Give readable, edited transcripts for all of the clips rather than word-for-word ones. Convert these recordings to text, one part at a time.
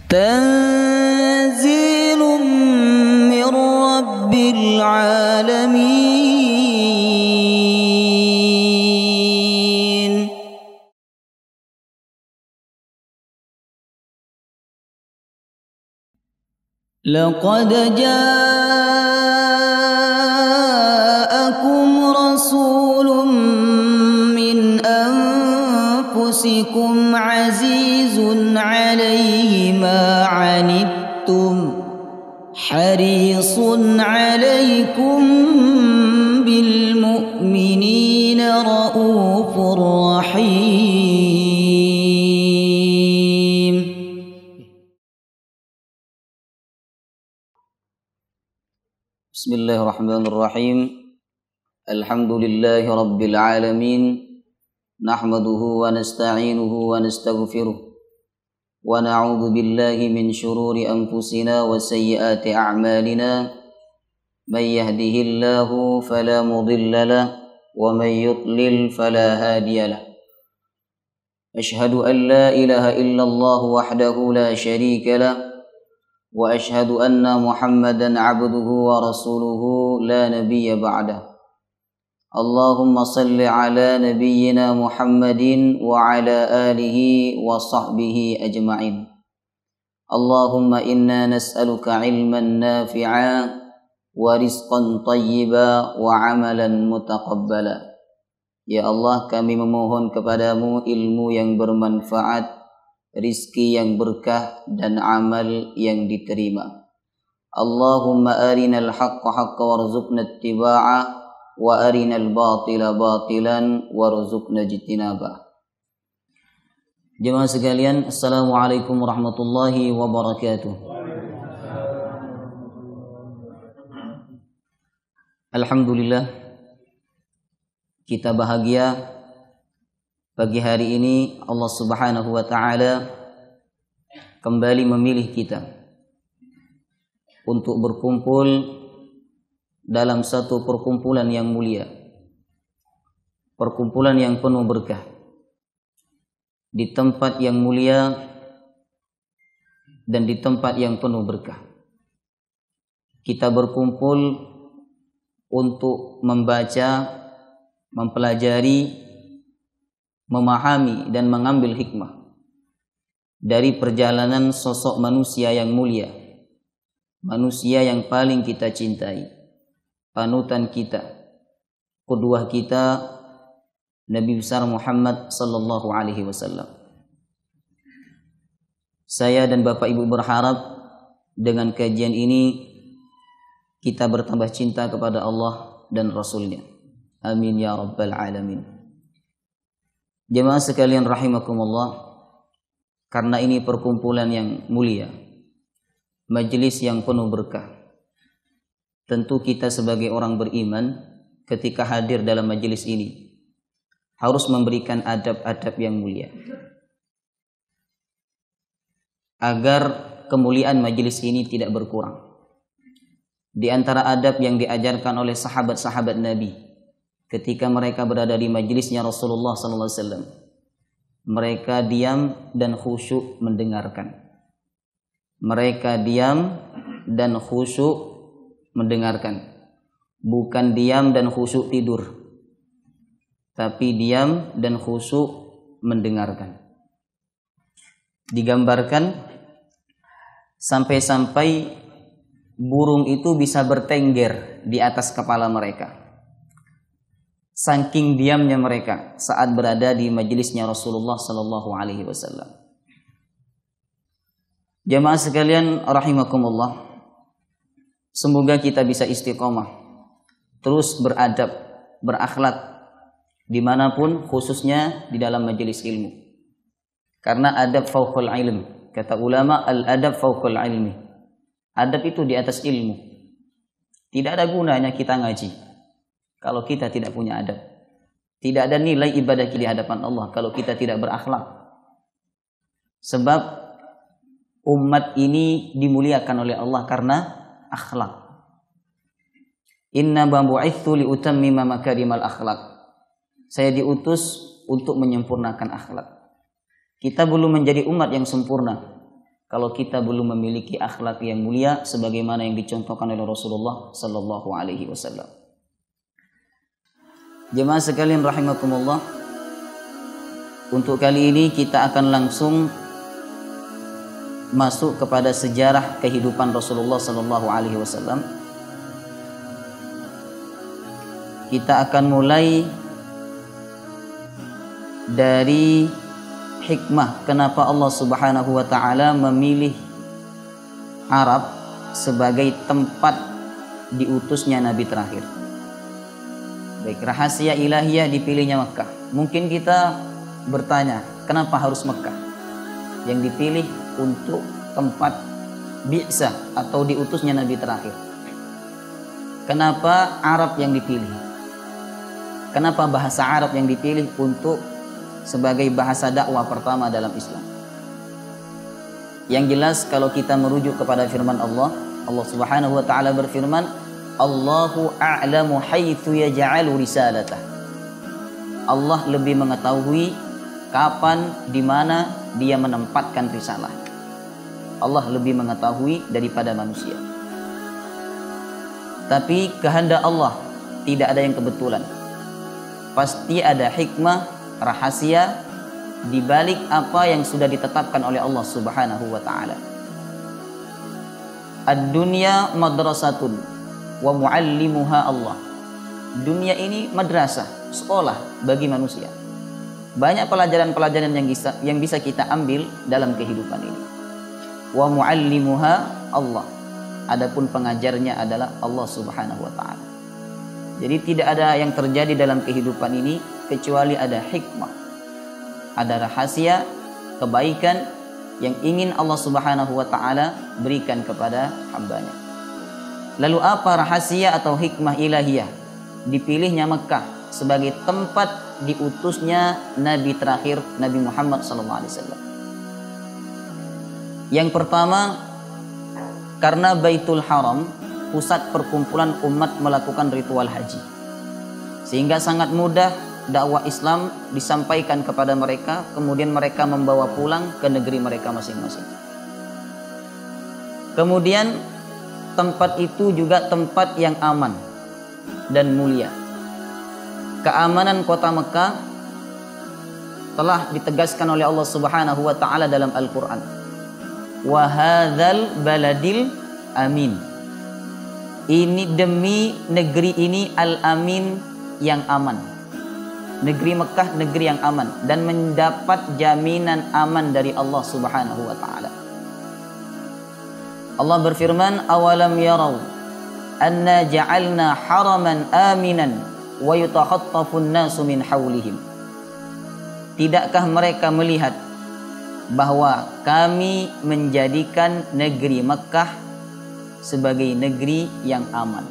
تنزيل من رب العالمين. لقد جاءكم رسول من أنفسكم عزيز عليه ما عنتم حريص عليكم بالمؤمنين رؤوف رحيم. بسم الله الرحمن الرحيم. الحمد لله رب العالمين، نحمده ونستعينه ونستغفره ونعوذ بالله من شرور أنفسنا وسيئات أعمالنا، من يهده الله فلا مضل له ومن يضلل فلا هادي له. أشهد أن لا إله إلا الله وحده لا شريك له، وأشهد أن محمدا عبده ورسوله لا نبي بعده. اللهم صل على نبينا محمد وعلى آله وصحبه أجمعين. اللهم إنا نسألك علما نافعا ورزقا طيبا وعملا متقبلا. Ya Allah, kami memohon kepadamu ilmu yang bermanfaat, rizki yang berkah, dan amal yang diterima. Allahumma arinal haqqa haqqa warzuqna ittiba'ah wa arinal batila batilan warzuqna ijtinabah. Jemaah sekalian, assalamualaikum warahmatullahi wabarakatuh. Alhamdulillah, kita bahagia pagi hari ini Allah Subhanahu wa taala kembali memilih kita untuk berkumpul dalam satu perkumpulan yang mulia, perkumpulan yang penuh berkah, di tempat yang mulia dan di tempat yang penuh berkah. Kita berkumpul untuk membaca, mempelajari, memahami dan mengambil hikmah dari perjalanan sosok manusia yang mulia, manusia yang paling kita cintai, panutan kita, qudwah kita, Nabi besar Muhammad sallallahu alaihi wasallam. Saya dan Bapak Ibu berharap dengan kajian ini kita bertambah cinta kepada Allah dan Rasulnya. Amin ya rabbal alamin. Jemaah sekalian rahimakumullah, karena ini perkumpulan yang mulia, majelis yang penuh berkah, tentu kita sebagai orang beriman ketika hadir dalam majelis ini harus memberikan adab-adab yang mulia agar kemuliaan majelis ini tidak berkurang. Di antara adab yang diajarkan oleh sahabat-sahabat Nabi ketika mereka berada di majelisnya Rasulullah SAW, mereka diam dan khusyuk mendengarkan. Mereka diam dan khusyuk mendengarkan, bukan diam dan khusyuk tidur, tapi diam dan khusyuk mendengarkan. Digambarkan sampai-sampai burung itu bisa bertengger di atas kepala mereka, saking diamnya mereka saat berada di majelisnya Rasulullah sallallahu alaihi wasallam. Jamaah sekalian rahimakumullah, semoga kita bisa istiqomah, terus beradab, berakhlak dimanapun, khususnya di dalam majelis ilmu. Karena adab fauqul ilm, kata ulama, al-adab fauqul ilmi. Adab itu di atas ilmu. Tidak ada gunanya kita ngaji kalau kita tidak punya adab. Tidak ada nilai ibadah di hadapan Allah kalau kita tidak berakhlak. Sebab umat ini dimuliakan oleh Allah karena akhlak. Inna bu'itsu liutammima makarimal akhlak. Saya diutus untuk menyempurnakan akhlak. Kita belum menjadi umat yang sempurna kalau kita belum memiliki akhlak yang mulia sebagaimana yang dicontohkan oleh Rasulullah sallallahu alaihi wasallam. Jemaah sekalian rahimakumullah, untuk kali ini kita akan langsung masuk kepada sejarah kehidupan Rasulullah sallallahu alaihi wasallam. Kita akan mulai dari hikmah kenapa Allah Subhanahu wa taala memilih Arab sebagai tempat diutusnya nabi terakhir. Baik, rahasia ilahiyah dipilihnya Mekah. Mungkin kita bertanya, kenapa harus Mekah yang dipilih untuk tempat bi'sah atau diutusnya nabi terakhir? Kenapa Arab yang dipilih? Kenapa bahasa Arab yang dipilih untuk sebagai bahasa dakwah pertama dalam Islam? Yang jelas kalau kita merujuk kepada firman Allah, Allah Subhanahu wa taala berfirman, Allahu a'lamu haitsu yaj'alu risalatah. Allah lebih mengetahui kapan, di mana dia menempatkan risalah. Allah lebih mengetahui daripada manusia. Tapi kehendak Allah tidak ada yang kebetulan. Pasti ada hikmah, rahasia di balik apa yang sudah ditetapkan oleh Allah Subhanahu wa taala. Ad-dunya madrasatun wa muallimuha Allah. Dunia ini madrasah, sekolah bagi manusia. Banyak pelajaran-pelajaran yang bisa kita ambil dalam kehidupan ini. Wa muallimuha Allah. Adapun pengajarnya adalah Allah Subhanahu wa taala. Jadi tidak ada yang terjadi dalam kehidupan ini kecuali ada hikmah, ada rahasia, kebaikan yang ingin Allah Subhanahu wa taala berikan kepada hambanya. Lalu apa rahasia atau hikmah ilahiyah dipilihnya Mekah sebagai tempat diutusnya nabi terakhir, Nabi Muhammad SAW? Yang pertama, karena Baitul Haram pusat perkumpulan umat melakukan ritual haji, sehingga sangat mudah dakwah Islam disampaikan kepada mereka, kemudian mereka membawa pulang ke negeri mereka masing-masing. Kemudian tempat itu juga tempat yang aman dan mulia. Keamanan kota Mekah telah ditegaskan oleh Allah Subhanahu wa taala dalam Al-Qur'an. Wa hadzal baladil amin. Ini demi negeri ini al-amin, yang aman. Negeri Mekah negeri yang aman dan mendapat jaminan aman dari Allah Subhanahu wa taala. Allah berfirman, awalam yarau anna ja'alna haraman aminan wa yutakhattafun nasu min hawlihim. Tidakkah mereka melihat bahwa kami menjadikan negeri Mekah sebagai negeri yang aman.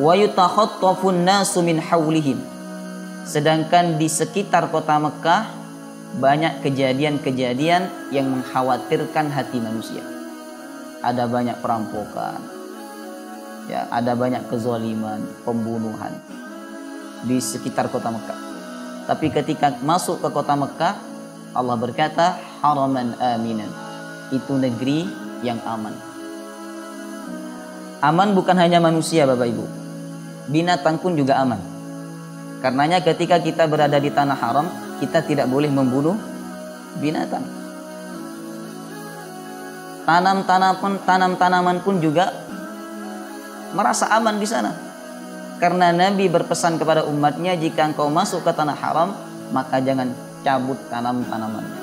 Wa yutakhattafun nasu min hawlihim. Sedangkan di sekitar kota Mekah banyak kejadian-kejadian yang mengkhawatirkan hati manusia. Ada banyak perampokan, ya, ada banyak kezaliman, pembunuhan di sekitar kota Mekah. Tapi ketika masuk ke kota Mekah, Allah berkata, haraman aminan. Itu negeri yang aman. Aman bukan hanya manusia, Bapak Ibu. Binatang pun juga aman. Karenanya ketika kita berada di tanah haram, kita tidak boleh membunuh binatang. Tanam-tanaman pun juga merasa aman di sana. Karena Nabi berpesan kepada umatnya, jika engkau masuk ke tanah haram, maka jangan cabut tanam-tanamannya.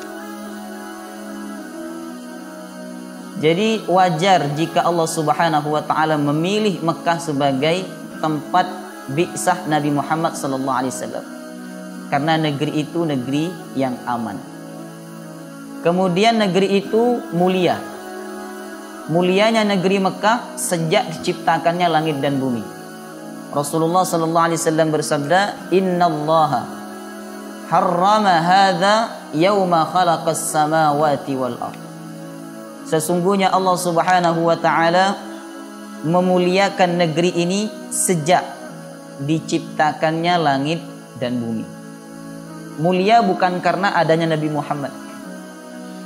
Jadi wajar jika Allah Subhanahu wa taala memilih Mekah sebagai tempat bi'sah Nabi Muhammad sallallahu alaihi wasallam. Karena negeri itu negeri yang aman. Kemudian negeri itu mulia. Mulianya negeri Mekah sejak diciptakannya langit dan bumi. Rasulullah sallallahu alaihi wasallam bersabda, "Innallaha harrama hadza yauma khalaqas samawati wal ardh." Sesungguhnya Allah Subhanahu wa taala memuliakan negeri ini sejak diciptakannya langit dan bumi. Mulia bukan karena adanya Nabi Muhammad.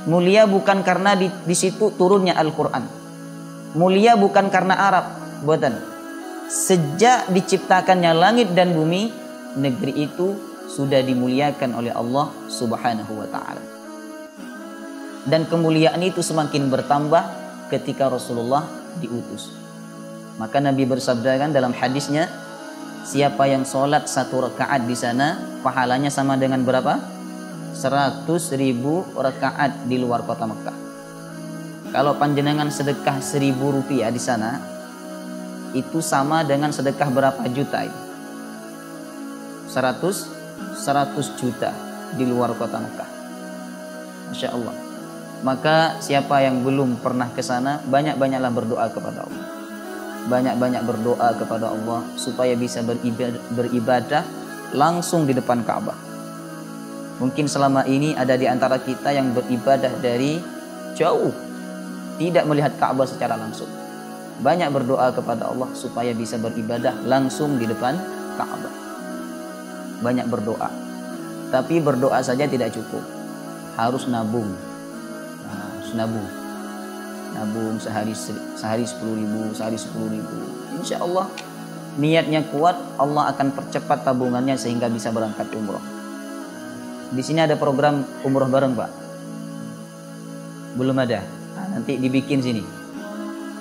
Mulia bukan karena di situ turunnya Al-Quran. Mulia bukan karena Arab, buatan. Sejak diciptakannya langit dan bumi, negeri itu sudah dimuliakan oleh Allah Subhanahu wa ta'ala. Dan kemuliaan itu semakin bertambah ketika Rasulullah diutus. Maka Nabi bersabda kan dalam hadisnya, siapa yang sholat 1 rakaat di sana, pahalanya sama dengan berapa? 100.000 rakaat di luar kota Mekah. Kalau panjenengan sedekah 1.000 rupiah di sana, itu sama dengan sedekah berapa juta itu? 100 juta di luar kota Mekah. Masya Allah. Maka siapa yang belum pernah ke sana, banyak-banyaklah berdoa kepada Allah. Banyak-banyak berdoa kepada Allah supaya bisa beribadah langsung di depan Ka'bah. Mungkin selama ini ada di antara kita yang beribadah dari jauh, tidak melihat Ka'bah secara langsung. Banyak berdoa kepada Allah supaya bisa beribadah langsung di depan Ka'bah. Banyak berdoa. Tapi berdoa saja tidak cukup. Harus nabung. Nabung sehari 10.000, sehari 10.000. Insya Allah niatnya kuat, Allah akan percepat tabungannya sehingga bisa berangkat umroh. Di sini ada program umroh bareng, Pak? Belum ada. Nah, nanti dibikin sini.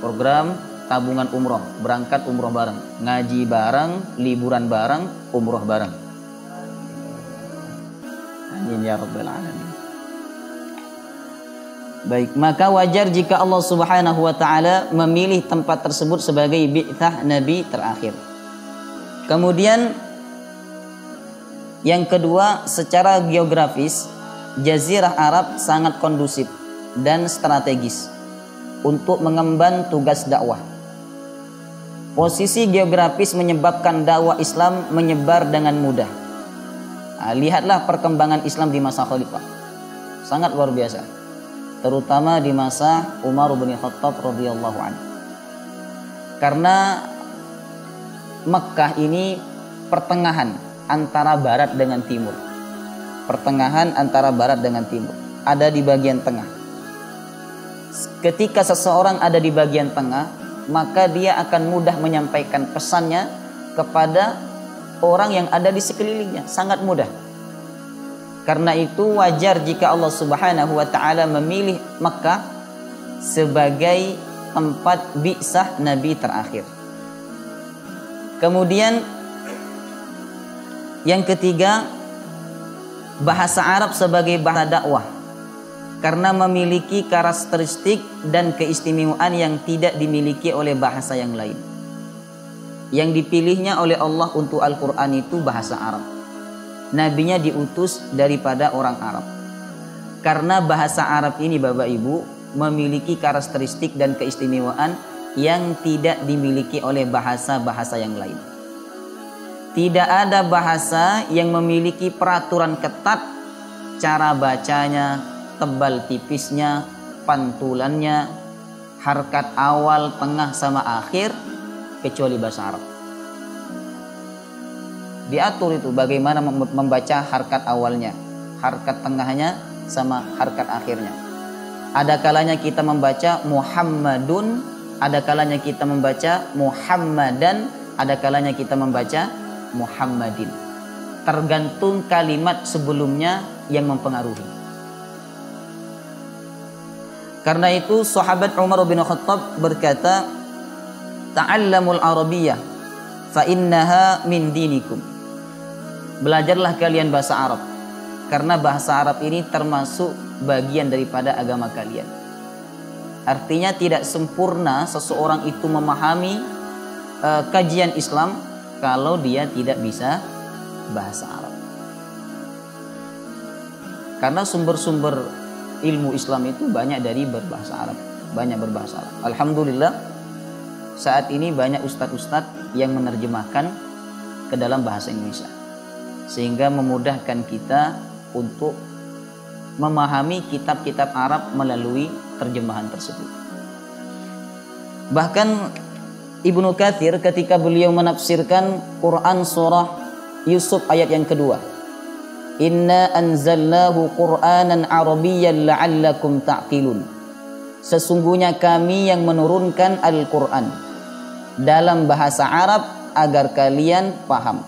Program tabungan umroh, berangkat umroh bareng, ngaji bareng, liburan bareng, umroh bareng. Amin ya rabbal alamin. Baik, maka wajar jika Allah Subhanahu wa ta'ala memilih tempat tersebut sebagai bi'tsah Nabi terakhir. Kemudian yang kedua, secara geografis Jazirah Arab sangat kondusif dan strategis untuk mengemban tugas dakwah. Posisi geografis menyebabkan dakwah Islam menyebar dengan mudah. Nah, lihatlah perkembangan Islam di masa Khalifah. Sangat luar biasa. Terutama di masa Umar bin Khattab radhiyallahu anhu. Karena Mekah ini pertengahan antara barat dengan timur. Pertengahan antara barat dengan timur. Ada di bagian tengah. Ketika seseorang ada di bagian tengah, maka dia akan mudah menyampaikan pesannya kepada orang yang ada di sekelilingnya. Sangat mudah. Karena itu wajar jika Allah Subhanahu wa ta'ala memilih Mekah sebagai tempat bi'tsah Nabi terakhir. Kemudian yang ketiga, bahasa Arab sebagai bahasa dakwah. Karena memiliki karakteristik dan keistimewaan yang tidak dimiliki oleh bahasa yang lain. Yang dipilihnya oleh Allah untuk Al-Quran itu bahasa Arab. Nabinya diutus daripada orang Arab. Karena bahasa Arab ini Bapak Ibu memiliki karakteristik dan keistimewaan yang tidak dimiliki oleh bahasa-bahasa yang lain. Tidak ada bahasa yang memiliki peraturan ketat, cara bacanya, tebal tipisnya, pantulannya, harkat awal, tengah sama akhir, kecuali bahasa Arab. Diatur itu bagaimana membaca harkat awalnya, harkat tengahnya, sama harkat akhirnya. Ada kalanya kita membaca Muhammadun, ada kalanya kita membaca Muhammadan, ada kalanya kita membaca Muhammadin. Tergantung kalimat sebelumnya yang mempengaruhi. Karena itu sahabat Umar bin Khattab berkata, "Ta'allamul Arabiyyah fa innaha min dinikum." Belajarlah kalian bahasa Arab, karena bahasa Arab ini termasuk bagian daripada agama kalian. Artinya tidak sempurna seseorang itu memahami kajian Islam kalau dia tidak bisa bahasa Arab. Karena sumber-sumber ilmu Islam itu banyak dari berbahasa Arab, banyak berbahasa Arab. Alhamdulillah saat ini banyak ustadz-ustadz yang menerjemahkan ke dalam bahasa Indonesia, sehingga memudahkan kita untuk memahami kitab-kitab Arab melalui terjemahan tersebut. Bahkan Ibnu Katsir ketika beliau menafsirkan Quran surah Yusuf ayat yang kedua, Inna anzalnahu Qur'anan Arabiyyan la'allakum ta'qilun. Sesungguhnya kami yang menurunkan Al-Qur'an dalam bahasa Arab agar kalian paham.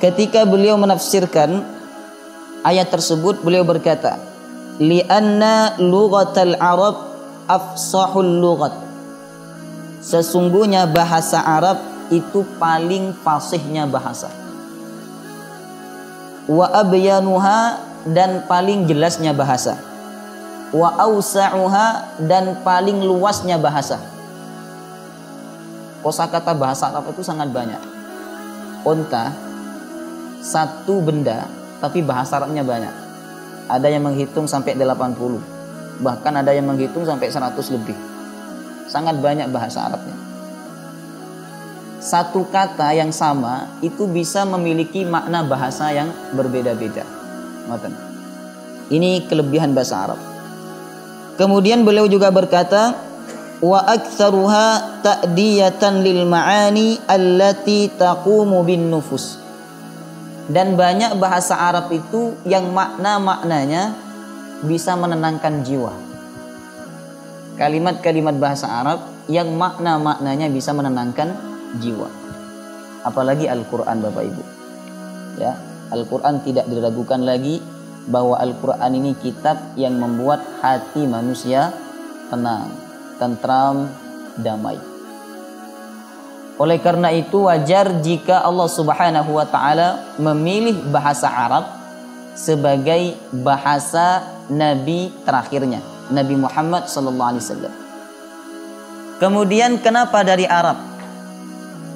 Ketika beliau menafsirkan ayat tersebut, beliau berkata, li'anna lughatal Arab afsahul lughat. Sesungguhnya bahasa Arab itu paling fasihnya bahasa. Wa abyanuha, dan paling jelasnya bahasa. Wa awsa'uha, dan paling luasnya bahasa. Kosakata bahasa Arab itu sangat banyak. Unta, satu benda, tapi bahasa Arabnya banyak. Ada yang menghitung sampai 80, bahkan ada yang menghitung sampai 100 lebih. Sangat banyak bahasa Arabnya. Satu kata yang sama itu bisa memiliki makna bahasa yang berbeda-beda. Ini kelebihan bahasa Arab. Kemudian beliau juga berkata, wa aktsaruha ta'diyatan lil ma'ani allati taqumu bin nufus. Dan banyak bahasa Arab itu yang makna-maknanya bisa menenangkan jiwa. Kalimat-kalimat bahasa Arab yang makna-maknanya bisa menenangkan jiwa. Apalagi Al-Quran, Bapak Ibu. Ya, Al-Quran tidak diragukan lagi bahwa Al-Quran ini kitab yang membuat hati manusia tenang, tentram, damai. Oleh karena itu wajar jika Allah Subhanahu wa taala memilih bahasa Arab sebagai bahasa nabi terakhirnya, Nabi Muhammad sallallahu alaihi wasallam. Kemudian kenapa dari Arab?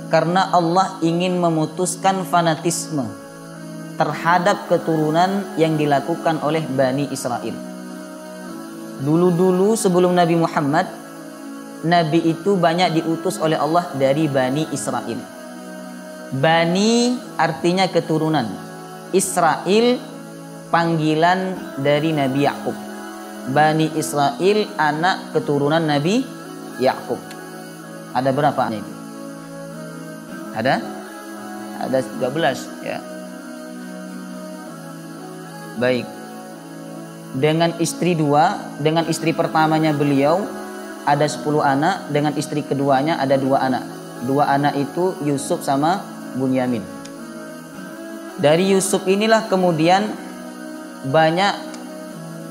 Karena Allah ingin memutuskan fanatisme terhadap keturunan yang dilakukan oleh Bani Israel. Dulu-dulu sebelum Nabi Muhammad, Nabi itu banyak diutus oleh Allah dari Bani Israel. Bani artinya keturunan. Israel panggilan dari Nabi Yakub. Bani Israel anak keturunan Nabi Yakub. Ada berapa ini? Ada 13 ya. Baik. Dengan istri dua, dengan istri pertamanya beliau ada 10 anak, dengan istri keduanya ada 2 anak. 2 anak itu Yusuf sama Bunyamin. Dari Yusuf inilah kemudian banyak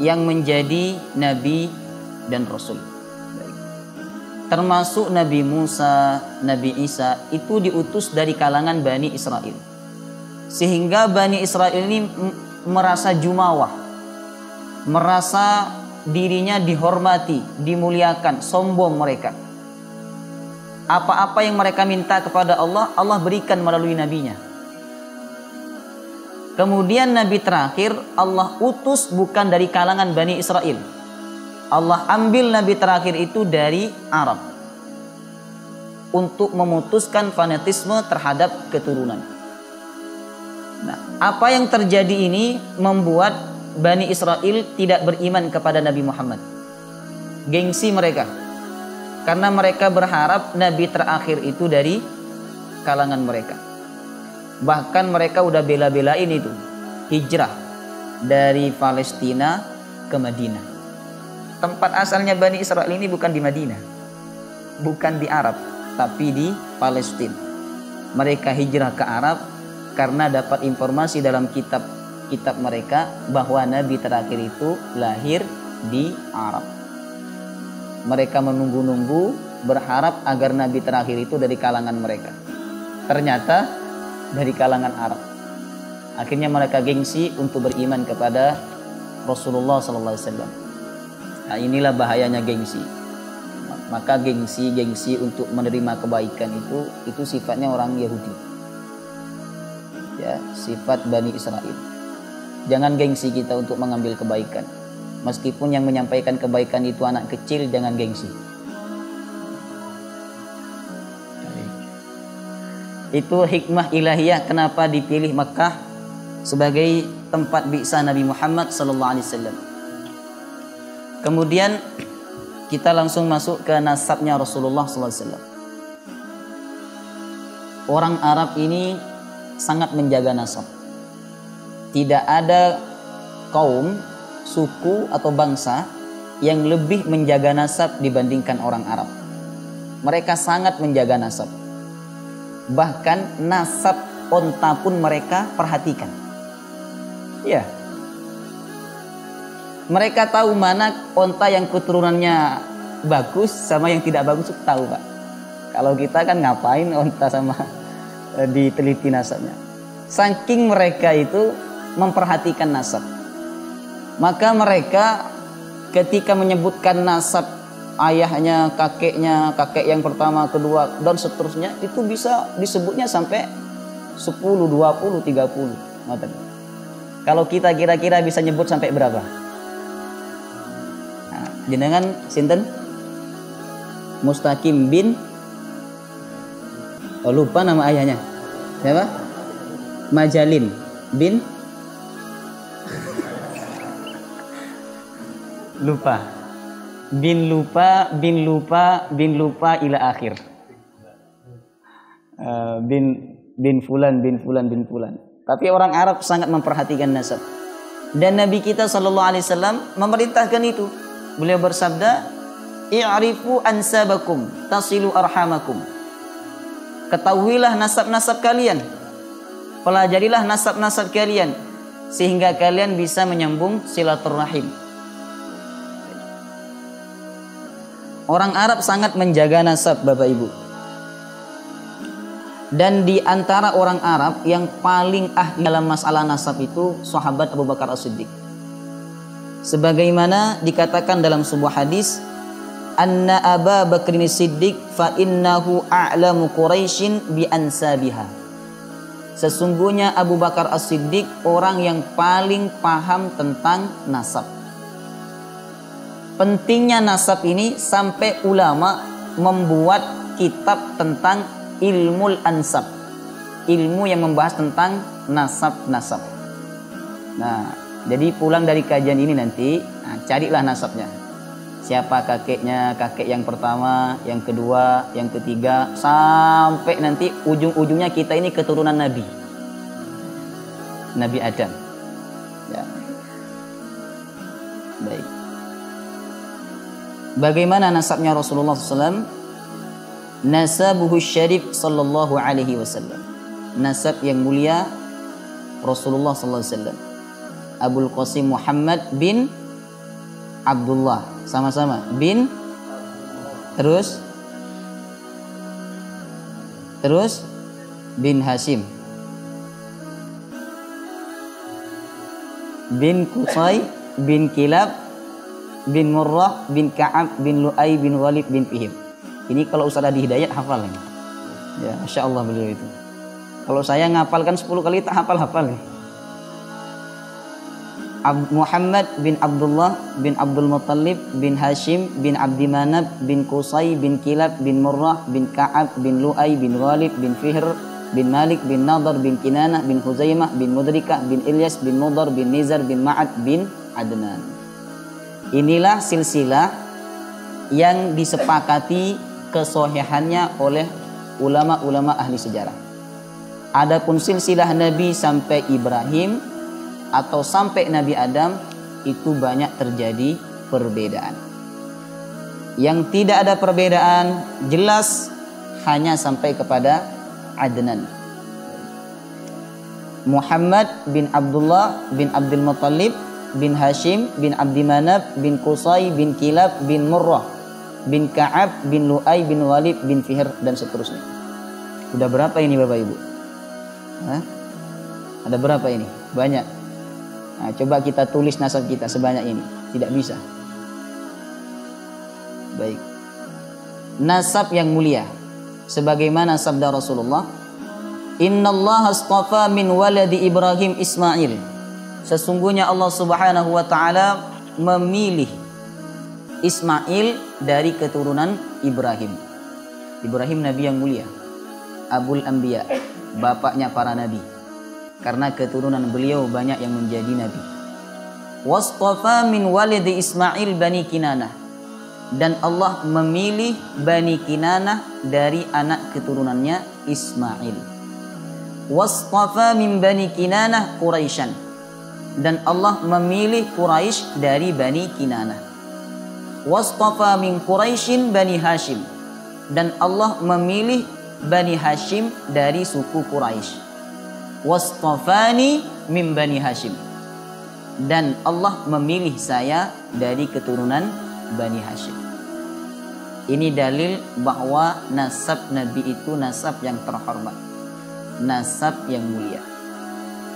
yang menjadi nabi dan rasul. Termasuk Nabi Musa, Nabi Isa itu diutus dari kalangan Bani Israel. Sehingga Bani Israel ini merasa jumawah, merasa dirinya dihormati, dimuliakan, sombong mereka. Apa-apa yang mereka minta kepada Allah, Allah berikan melalui nabinya. Kemudian nabi terakhir Allah utus bukan dari kalangan Bani Israel. Allah ambil nabi terakhir itu dari Arab untuk memutuskan fanatisme terhadap keturunan. Nah, apa yang terjadi ini membuat Bani Israel tidak beriman kepada Nabi Muhammad. Gengsi mereka. Karena mereka berharap nabi terakhir itu dari kalangan mereka. Bahkan mereka udah bela-belain itu hijrah dari Palestina ke Madinah. Tempat asalnya Bani Israel ini bukan di Madinah, bukan di Arab, tapi di Palestina. Mereka hijrah ke Arab karena dapat informasi dalam kitab mereka bahwa nabi terakhir itu lahir di Arab. Mereka menunggu-nunggu, berharap agar nabi terakhir itu dari kalangan mereka. Ternyata dari kalangan Arab. Akhirnya mereka gengsi untuk beriman kepada Rasulullah sallallahu alaihi wasallam. Nah, inilah bahayanya gengsi. Maka gengsi untuk menerima kebaikan itu sifatnya orang Yahudi. Ya, sifat Bani Israel. Jangan gengsi kita untuk mengambil kebaikan. Meskipun yang menyampaikan kebaikan itu anak kecil, jangan gengsi. Itu hikmah ilahiyah kenapa dipilih Mekah sebagai tempat bi'sa Nabi Muhammad sallallahu alaihi wasallam. Kemudian kita langsung masuk ke nasabnya Rasulullah sallallahu alaihi wasallam. Orang Arab ini sangat menjaga nasab. tidak ada kaum, suku atau bangsa yang lebih menjaga nasab dibandingkan orang Arab. Mereka sangat menjaga nasab. Bahkan nasab onta pun mereka perhatikan. Ya. Mereka tahu mana onta yang keturunannya bagus sama yang tidak bagus, tahu Pak. Kalau kita kan ngapain onta sama diteliti nasabnya. Saking mereka itu memperhatikan nasab. Maka mereka ketika menyebutkan nasab ayahnya, kakeknya, kakek yang pertama, kedua, dan seterusnya, itu bisa disebutnya sampai 10, 20, 30. Kalau kita kira-kira bisa nyebut sampai berapa? Nah, jenengan sinten? Mustaqim bin, oh lupa nama ayahnya. Siapa? Majalin bin lupa. Bin lupa ila akhir. Bin fulan. Tapi orang Arab sangat memperhatikan nasab. Dan Nabi kita sallallahu alaihi wasallam memerintahkan itu. Beliau bersabda, "I'rifu ansabakum tasilu arhamakum." Ketahuilah nasab-nasab kalian. Pelajarilah nasab-nasab kalian sehingga kalian bisa menyambung silaturahim. Orang Arab sangat menjaga nasab, Bapak Ibu. Dan di antara orang Arab yang paling ahli dalam masalah nasab itu sahabat Abu Bakar As-Siddiq. Sebagaimana dikatakan dalam sebuah hadis, "Anna Aba Bakrin Siddiq fa innahu a'lamu Quraisyin bi ansabiha." Sesungguhnya Abu Bakar As-Siddiq orang yang paling paham tentang nasab. Pentingnya nasab ini sampai ulama membuat kitab tentang ilmul ansab, ilmu yang membahas tentang nasab-nasab. Nah, jadi pulang dari kajian ini nanti, carilah nasabnya. Siapa kakeknya, kakek yang pertama, yang kedua, yang ketiga, sampai nanti ujung-ujungnya kita ini keturunan Nabi Adam. Ya. Baik. Bagaimana nasabnya Rasulullah SAW? Nasabuhu syarif sallallahu alaihi wasallam. Nasab yang mulia Rasulullah sallallahu alaihi wasallam. Abul Qasim Muhammad bin Abdullah. Sama-sama. Bin. Terus bin Hashim. Bin Qusay bin Kilab bin Murrah bin Ka'ab bin Lu'ay bin Walid bin Fihr. Ini kalau Ustaz Adi Hidayat hafal ini. Ya, Masya Allah beliau itu. Kalau saya ngapalkan 10 kali tak hafal-hafal nih. Muhammad bin Abdullah bin Abdul Muttalib bin Hashim bin Abdi Manab bin Qusay bin Kilab bin Murrah bin Ka'ab bin Lu'ay bin Walid bin Fihr bin Malik bin Nadar bin Kinanah bin Huzaimah bin Mudrikah bin Ilyas bin Mudar bin Nizar bin Ma'ad bin Adnan. Inilah silsilah yang disepakati kesohihannya oleh ulama-ulama ahli sejarah. Adapun silsilah Nabi sampai Ibrahim atau sampai Nabi Adam itu banyak terjadi perbedaan. Yang tidak ada perbedaan jelas hanya sampai kepada Adnan. Muhammad bin Abdullah bin Abdul Muttalib bin Hashim bin Abdi Manab bin Qusay bin Kilab bin Murrah bin Ka'ab bin Lu'ay bin Walid bin Fihr dan seterusnya. Udah berapa ini Bapak Ibu? Hah? Ada berapa ini? Banyak. Nah, coba kita tulis nasab kita sebanyak ini. Tidak bisa. Baik. Nasab yang mulia. Sebagaimana sabda Rasulullah, "Innallaha astafa min waladi Ibrahim Ismail." Sesungguhnya Allah Subhanahu wa taala memilih Ismail dari keturunan Ibrahim. Ibrahim nabi yang mulia, Abul Anbiya, bapaknya para nabi. Karena keturunan beliau banyak yang menjadi nabi. Wastafa min walidi Ismail Bani Kinanah. Dan Allah memilih Bani Kinanah dari anak keturunannya Ismail. Wastafa min Bani Kinanah Quraisyan. dan Allah memilih Quraisy dari Bani Kinanah. Wastafa min Quraisyin Bani Hashim, dan Allah memilih Bani Hashim dari suku Quraisy. Wastafani min Bani Hashim, dan Allah memilih saya dari keturunan Bani Hashim. Ini dalil bahwa nasab Nabi itu nasab yang terhormat, nasab yang mulia.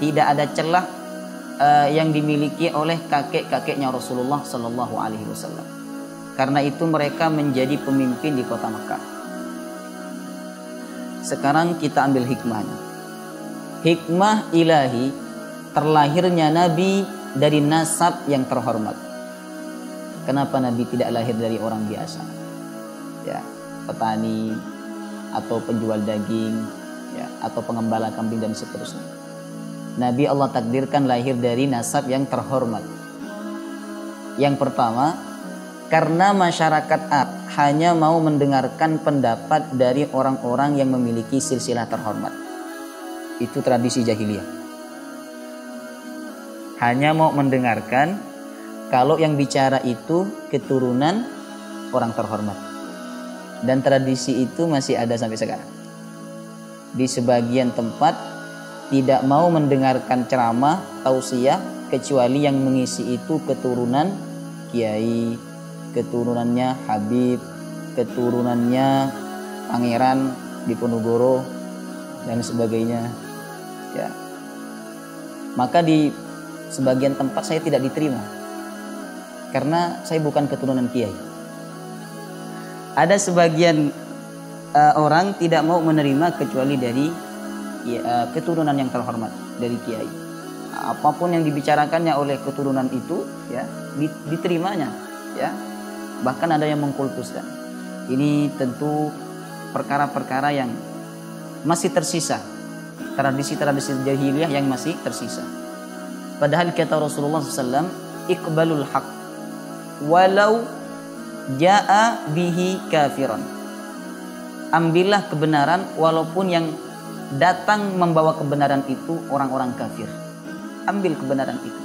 Tidak ada celah yang dimiliki oleh kakek-kakeknya Rasulullah Sallallahu Alaihi Wasallam. Karena itu mereka menjadi pemimpin di kota Makkah. Sekarang kita ambil hikmahnya. Hikmah ilahi terlahirnya Nabi dari nasab yang terhormat. Kenapa Nabi tidak lahir dari orang biasa? Ya, petani atau penjual daging, ya, atau pengembala kambing dan seterusnya. Nabi Allah takdirkan lahir dari nasab yang terhormat. Yang pertama, karena masyarakat Arab hanya mau mendengarkan pendapat dari orang-orang yang memiliki silsilah terhormat. Itu tradisi jahiliyah. Hanya mau mendengarkan kalau yang bicara itu keturunan orang terhormat. Dan tradisi itu masih ada sampai sekarang. Di sebagian tempat tidak mau mendengarkan ceramah, tausiah, kecuali yang mengisi itu keturunan kiai, keturunannya Habib, keturunannya Pangeran Diponegoro dan sebagainya. Ya. Maka di sebagian tempat saya tidak diterima karena saya bukan keturunan kiai. Ada sebagian orang tidak mau menerima kecuali dari keturunan yang terhormat, dari kiai. Apapun yang dibicarakannya oleh keturunan itu, ya, diterimanya, ya. Bahkan ada yang mengkultuskan. Ini tentu perkara-perkara yang masih tersisa, tradisi-tradisi jahiliyah yang masih tersisa. Padahal kata Rasulullah SAW, iqbalul haq walau ja'a bihi kafiran. Ambillah kebenaran walaupun yang datang membawa kebenaran itu orang-orang kafir. Ambil kebenaran itu.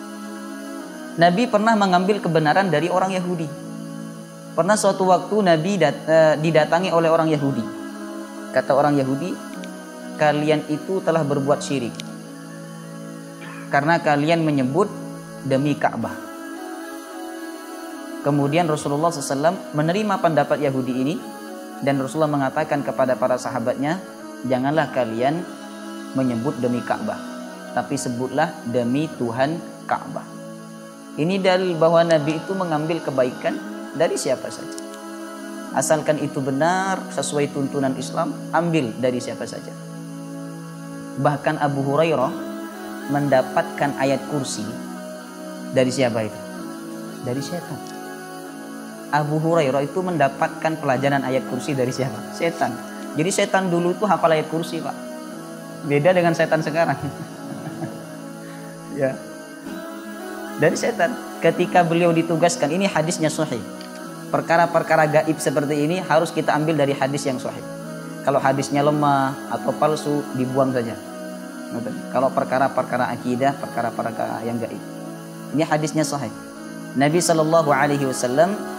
Nabi pernah mengambil kebenaran dari orang Yahudi. Pernah suatu waktu Nabi didatangi oleh orang Yahudi. Kata orang Yahudi, kalian itu telah berbuat syirik karena kalian menyebut demi Ka'bah. Kemudian Rasulullah SAW menerima pendapat Yahudi ini, dan Rasulullah mengatakan kepada para sahabatnya, janganlah kalian menyebut demi Ka'bah, tapi sebutlah demi Tuhan Ka'bah. Ini dalil bahwa Nabi itu mengambil kebaikan dari siapa saja. Asalkan itu benar sesuai tuntunan Islam, ambil dari siapa saja. Bahkan Abu Hurairah mendapatkan ayat kursi dari siapa itu? Dari setan. Abu Hurairah itu mendapatkan pelajaran ayat kursi dari siapa? Setan. Jadi setan dulu itu hafal ayat kursi, Pak. Beda dengan setan sekarang. Ya. Dari setan. Ketika beliau ditugaskan, ini hadisnya sahih. Perkara-perkara gaib seperti ini harus kita ambil dari hadis yang sahih. Kalau hadisnya lemah atau palsu, dibuang saja. Kalau perkara-perkara akidah, perkara-perkara yang gaib. Ini hadisnya sahih. Nabi SAW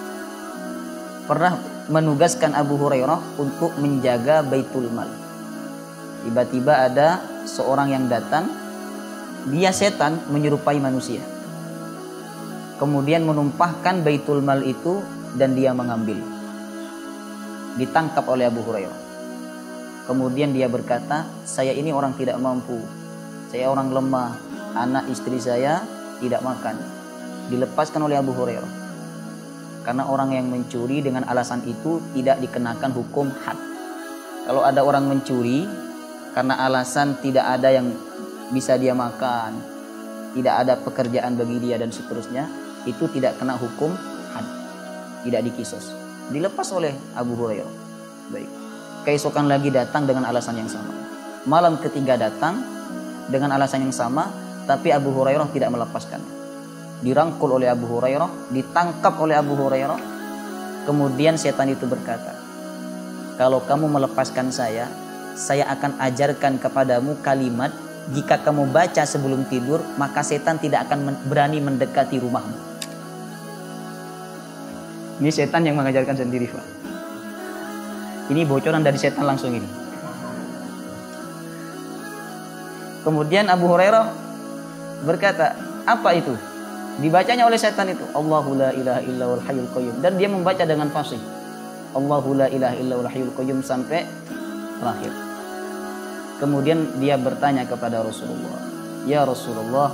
pernah menugaskan Abu Hurairah untuk menjaga Baitul Mal. Tiba-tiba ada seorang yang datang, dia setan menyerupai manusia. Kemudian menumpahkan Baitul Mal itu dan dia mengambil. Ditangkap oleh Abu Hurairah. Kemudian dia berkata, saya ini orang tidak mampu, saya orang lemah, anak istri saya tidak makan. Dilepaskan oleh Abu Hurairah. Karena orang yang mencuri dengan alasan itu tidak dikenakan hukum had. Kalau ada orang mencuri karena alasan tidak ada yang bisa dia makan, tidak ada pekerjaan bagi dia dan seterusnya, itu tidak kena hukum had, tidak dikisos. Dilepas oleh Abu Hurairah. Baik. Keesokan lagi datang dengan alasan yang sama. Malam ketiga datang dengan alasan yang sama, tapi Abu Hurairah tidak melepaskan. Dirangkul oleh Abu Hurairah, ditangkap oleh Abu Hurairah. Kemudian setan itu berkata, kalau kamu melepaskan saya akan ajarkan kepadamu kalimat jika kamu baca sebelum tidur, maka setan tidak akan berani mendekati rumahmu. Ini setan yang mengajarkan sendiri, Pak. Ini bocoran dari setan langsung ini. Kemudian Abu Hurairah berkata, apa itu? Dibacanya oleh setan itu, Allahu la ilaha illallahul hayyul qayyum, dan dia membaca dengan fasih, Allahu la ilaha illallahul hayyul qayyum sampai terakhir. Kemudian dia bertanya kepada Rasulullah, ya Rasulullah,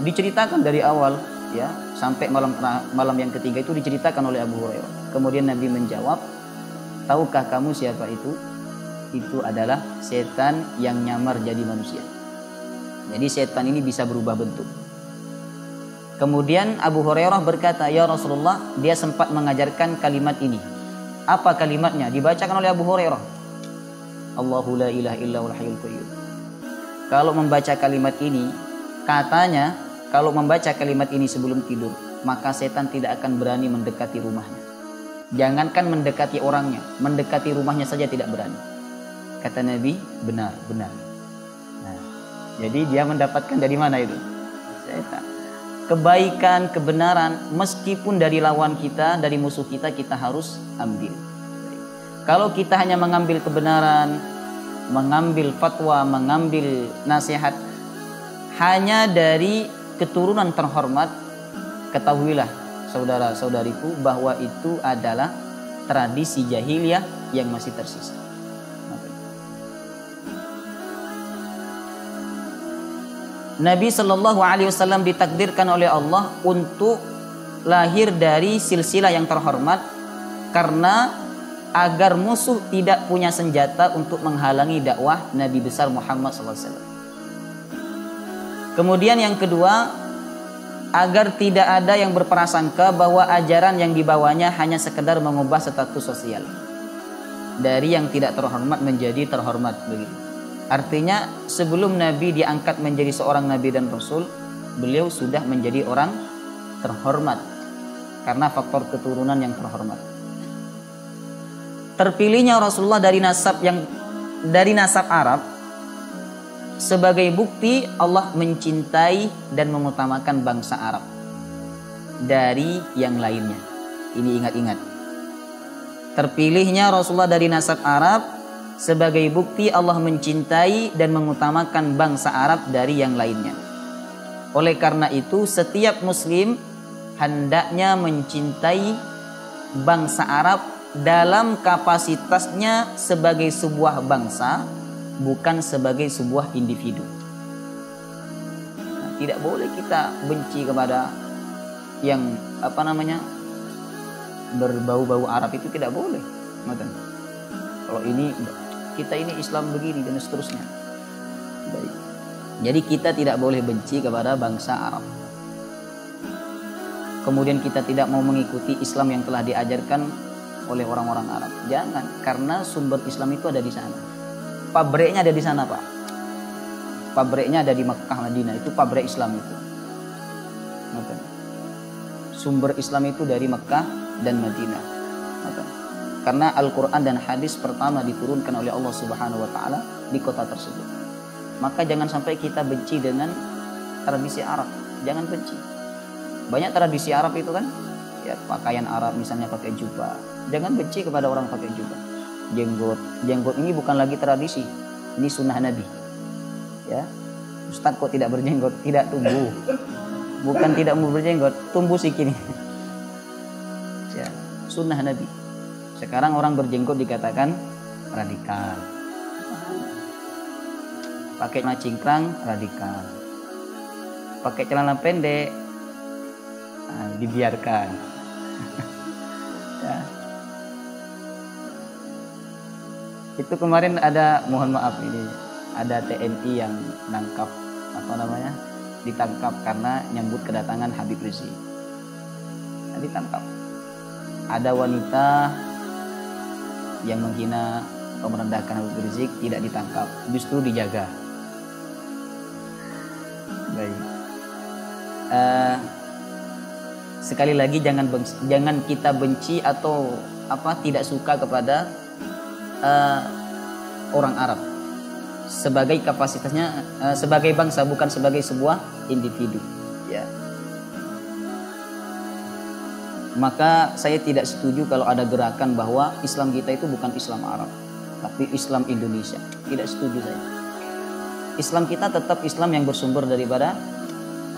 diceritakan dari awal ya sampai malam yang ketiga itu diceritakan oleh Abu Hurairah. Kemudian Nabi menjawab, tahukah kamu siapa itu? Itu adalah setan yang nyamar jadi manusia. Jadi setan ini bisa berubah bentuk. Kemudian Abu Hurairah berkata, ya Rasulullah, dia sempat mengajarkan kalimat ini. Apa kalimatnya? Dibacakan oleh Abu Hurairah, Allahu la ilaha illallahul hayyul qayyum. Kalau membaca kalimat ini, katanya kalau membaca kalimat ini sebelum tidur, maka setan tidak akan berani mendekati rumahnya. Jangankan mendekati orangnya, mendekati rumahnya saja tidak berani. Kata Nabi, benar. Nah, jadi dia mendapatkan dari mana itu? Setan. Kebaikan, kebenaran, meskipun dari lawan kita, dari musuh kita, kita harus ambil. Kalau kita hanya mengambil kebenaran, mengambil fatwa, mengambil nasihat hanya dari keturunan terhormat, ketahuilah saudara-saudariku bahwa itu adalah tradisi jahiliyah yang masih tersisa. Nabi Shallallahu Alaihi Wasallam ditakdirkan oleh Allah untuk lahir dari silsilah yang terhormat karena agar musuh tidak punya senjata untuk menghalangi dakwah Nabi besar Muhammad SAW. Kemudian yang kedua, agar tidak ada yang berprasangka bahwa ajaran yang dibawanya hanya sekedar mengubah status sosial dari yang tidak terhormat menjadi terhormat begitu. Artinya sebelum Nabi diangkat menjadi seorang Nabi dan Rasul, beliau sudah menjadi orang terhormat karena faktor keturunan yang terhormat. Terpilihnya Rasulullah dari nasab Arab sebagai bukti Allah mencintai dan mengutamakan bangsa Arab dari yang lainnya. Ini ingat-ingat. Terpilihnya Rasulullah dari nasab Arab sebagai bukti Allah mencintai dan mengutamakan bangsa Arab dari yang lainnya. Oleh karena itu, setiap muslim hendaknya mencintai bangsa Arab dalam kapasitasnya sebagai sebuah bangsa, bukan sebagai sebuah individu. Nah, tidak boleh kita benci kepada yang berbau-bau Arab, itu tidak boleh. Kalau ini kita ini Islam begini dan seterusnya. Baik. Jadi kita tidak boleh benci kepada bangsa Arab. Kemudian kita tidak mau mengikuti Islam yang telah diajarkan oleh orang-orang Arab. Jangan, karena sumber Islam itu ada di sana. Pabriknya ada di sana, Pak. Pabriknya ada di Mekah, Madinah. Itu pabrik Islam itu. Sumber Islam itu dari Mekah dan Madinah. Karena Al-Quran dan hadis pertama diturunkan oleh Allah Subhanahu wa Ta'ala di kota tersebut. Maka jangan sampai kita benci dengan tradisi Arab. Jangan benci. Banyak tradisi Arab itu kan, ya, pakaian Arab misalnya pakai jubah. Jangan benci kepada orang pakai jubah. Jenggot ini bukan lagi tradisi, ini sunnah Nabi. Ya, Ustaz kok tidak berjenggot? Tidak tumbuh. Bukan tidak mau berjenggot, tumbuh sikit. Ya, sunnah Nabi. Sekarang orang berjenggot dikatakan radikal. Pakai celana cingkrang radikal. Pakai celana pendek dibiarkan. Ya. Itu kemarin ada, mohon maaf ini, ada TNI yang ditangkap karena nyambut kedatangan Habib Rizik. Ditangkap. Ada wanita yang menghina atau merendahkan Habib Rizik tidak ditangkap, justru dijaga. Baik. Sekali lagi jangan kita benci atau tidak suka kepada orang Arab. sebagai kapasitasnya sebagai bangsa, bukan sebagai sebuah individu. Ya. Maka saya tidak setuju kalau ada gerakan bahwa Islam kita itu bukan Islam Arab, tapi Islam Indonesia. Tidak setuju saya. Islam kita tetap Islam yang bersumber daripada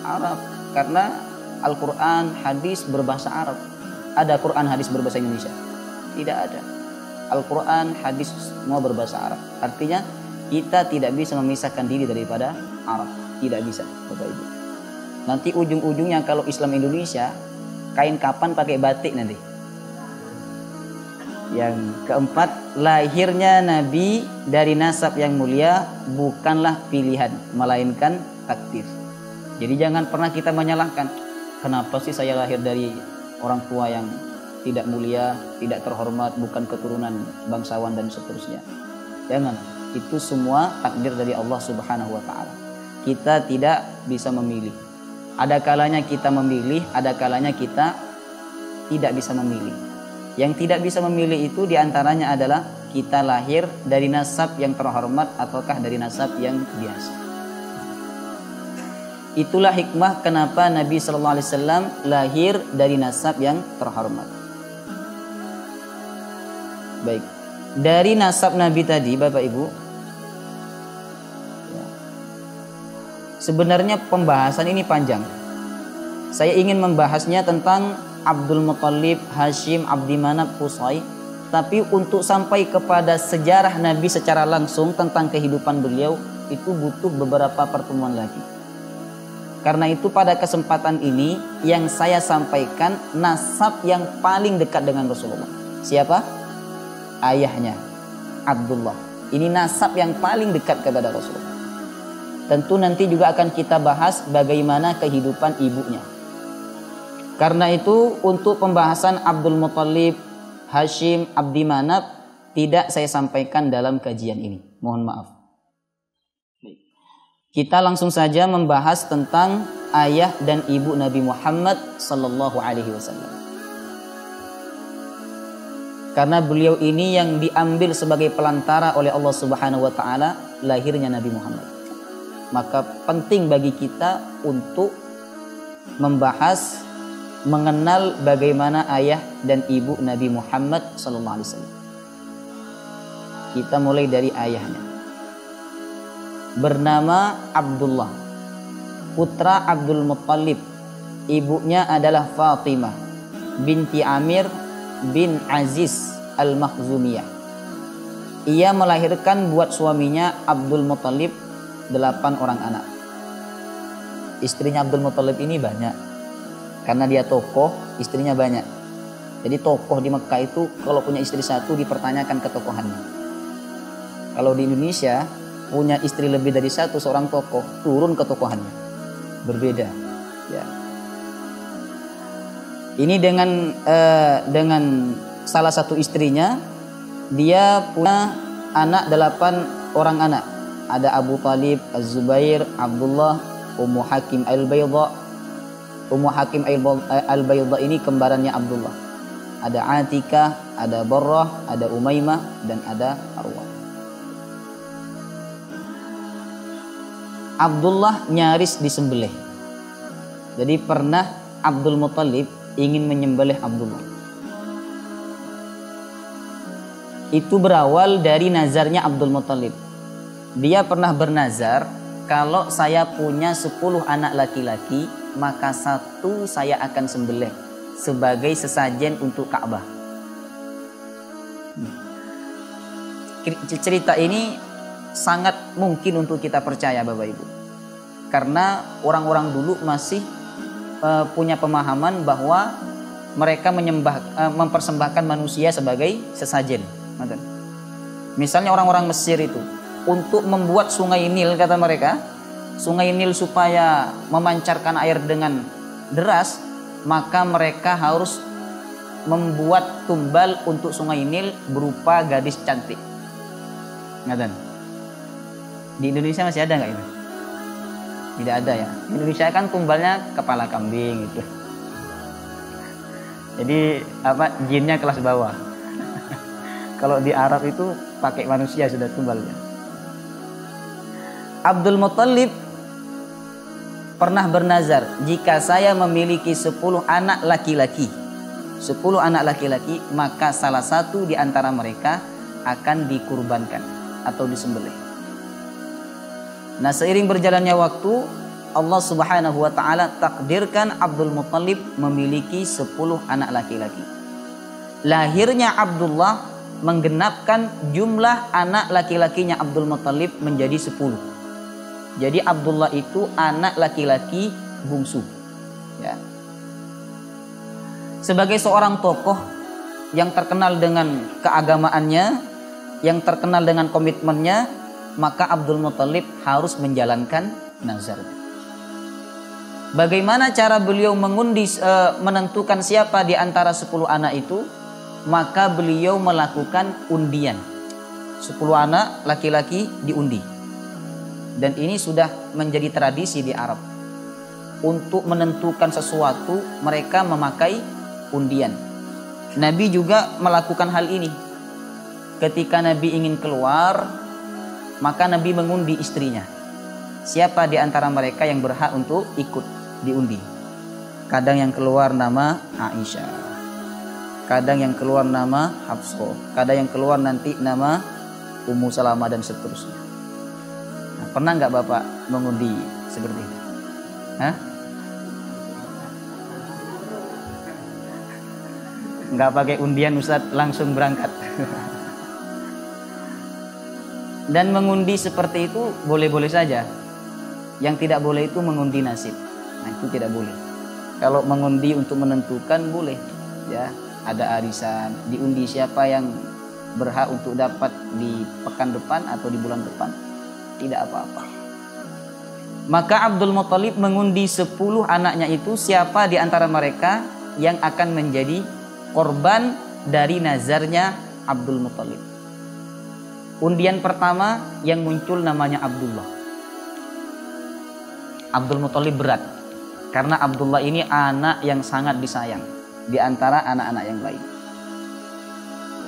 Arab, karena Al-Quran, hadis berbahasa Arab. Ada Quran hadis berbahasa Indonesia? Tidak ada. Al-Quran, hadis semua berbahasa Arab. Artinya kita tidak bisa memisahkan diri daripada Arab. Tidak bisa, Bapak Ibu. Nanti ujung-ujungnya kalau Islam Indonesia, kain kapan pakai batik nanti. Yang keempat, lahirnya Nabi dari nasab yang mulia bukanlah pilihan, melainkan takdir. Jadi jangan pernah kita menyalahkan, kenapa sih saya lahir dari orang tua yang tidak mulia, tidak terhormat, bukan keturunan bangsawan dan seterusnya. Jangan, itu semua takdir dari Allah Subhanahu wa taala. Kita tidak bisa memilih. Ada kalanya kita memilih, ada kalanya kita tidak bisa memilih. Yang tidak bisa memilih itu diantaranya adalah kita lahir dari nasab yang terhormat ataukah dari nasab yang biasa. Itulah hikmah kenapa Nabi Sallallahu Alaihi Wasallam lahir dari nasab yang terhormat. Baik, dari nasab Nabi tadi, Bapak Ibu, sebenarnya pembahasan ini panjang. Saya ingin membahasnya tentang Abdul Muttalib, Hashim, Abdi Manaf, Qusay. Tapi untuk sampai kepada sejarah Nabi secara langsung tentang kehidupan beliau, itu butuh beberapa pertemuan lagi. Karena itu pada kesempatan ini yang saya sampaikan nasab yang paling dekat dengan Rasulullah. Siapa? Ayahnya, Abdullah. Ini nasab yang paling dekat kepada Rasulullah. Tentu nanti juga akan kita bahas bagaimana kehidupan ibunya. Karena itu untuk pembahasan Abdul Muttalib, Hashim, Abdi Manaf tidak saya sampaikan dalam kajian ini. Mohon maaf. Kita langsung saja membahas tentang ayah dan ibu Nabi Muhammad sallallahu alaihi wasallam. Karena beliau ini yang diambil sebagai pelantara oleh Allah Subhanahu wa taala lahirnya Nabi Muhammad. Maka penting bagi kita untuk membahas, mengenal bagaimana ayah dan ibu Nabi Muhammad sallallahu alaihi wasallam. Kita mulai dari ayahnya. Bernama Abdullah, putra Abdul Muttalib. Ibunya adalah Fatimah binti Amir bin Aziz Al-Makhzumiyah. Ia melahirkan buat suaminya Abdul Muttalib 8 orang anak. Istrinya Abdul Muttalib ini banyak. Karena dia tokoh, istrinya banyak. Jadi tokoh di Mekah itu kalau punya istri satu dipertanyakan ketokohannya. Kalau di Indonesia punya istri lebih dari satu, seorang tokoh turun ketokohannya. Berbeda. Ya. Ini dengan salah satu istrinya, dia punya anak 8 orang anak. Ada Abu Talib, Az-Zubair, Abdullah, Ummu Hakim Al-Bayda. Ummu Hakim Al-Bayda ini kembarannya Abdullah. Ada Atikah, ada Barrah, ada Umaymah, dan ada Arwah. Abdullah nyaris disembelih. Jadi pernah Abdul Muttalib ingin menyembelih Abdullah. Itu berawal dari nazarnya Abdul Muttalib. Dia pernah bernazar, kalau saya punya 10 anak laki-laki, maka 1 saya akan sembelih sebagai sesajen untuk Ka'bah. Cerita ini sangat mungkin untuk kita percaya, Bapak Ibu. Karena orang-orang dulu masih punya pemahaman bahwa mereka mempersembahkan manusia sebagai sesajen. Misalnya orang-orang Mesir itu untuk membuat sungai Nil, kata mereka, sungai Nil supaya memancarkan air dengan deras, maka mereka harus membuat tumbal untuk sungai Nil berupa gadis cantik. Ngaten. Di Indonesia masih ada nggak itu? Tidak ada ya. Di Indonesia kan tumbalnya kepala kambing gitu. Jadi jinnya kelas bawah. Kalau di Arab itu pakai manusia sudah tumbalnya. Abdul Muthalib pernah bernazar, jika saya memiliki 10 anak laki-laki, 10 anak laki-laki, maka salah satu di antara mereka akan dikurbankan atau disembelih. Nah, seiring berjalannya waktu, Allah Subhanahu wa taala takdirkan Abdul Muthalib memiliki 10 anak laki-laki. Lahirnya Abdullah menggenapkan jumlah anak laki-lakinya Abdul Muthalib menjadi 10. Jadi Abdullah itu anak laki-laki bungsu, ya. Sebagai seorang tokoh yang terkenal dengan keagamaannya, yang terkenal dengan komitmennya, maka Abdul Muthalib harus menjalankan nazarnya. Bagaimana cara beliau mengundi, menentukan siapa di antara 10 anak itu? Maka beliau melakukan undian. 10 anak laki-laki diundi. Dan ini sudah menjadi tradisi di Arab. Untuk menentukan sesuatu, mereka memakai undian. Nabi juga melakukan hal ini. Ketika Nabi ingin keluar, maka Nabi mengundi istrinya. Siapa di antara mereka yang berhak untuk ikut diundi? Kadang yang keluar nama Aisyah, kadang yang keluar nama Hafsah, kadang yang keluar nanti nama Ummu Salamah dan seterusnya. Nah, pernah nggak Bapak mengundi seperti itu? Hah? Nggak pakai undian, Ustadz, langsung berangkat. Dan mengundi seperti itu boleh-boleh saja. Yang tidak boleh itu mengundi nasib. Nah, itu tidak boleh. Kalau mengundi untuk menentukan boleh, ya. Ada arisan, diundi siapa yang berhak untuk dapat di pekan depan atau di bulan depan, tidak apa-apa. Maka Abdul Muthalib mengundi 10 anaknya itu, siapa di antara mereka yang akan menjadi korban dari nazarnya Abdul Muthalib. Undian pertama yang muncul namanya Abdullah. Abdul Muthalib berat, karena Abdullah ini anak yang sangat disayang di antara anak-anak yang lain.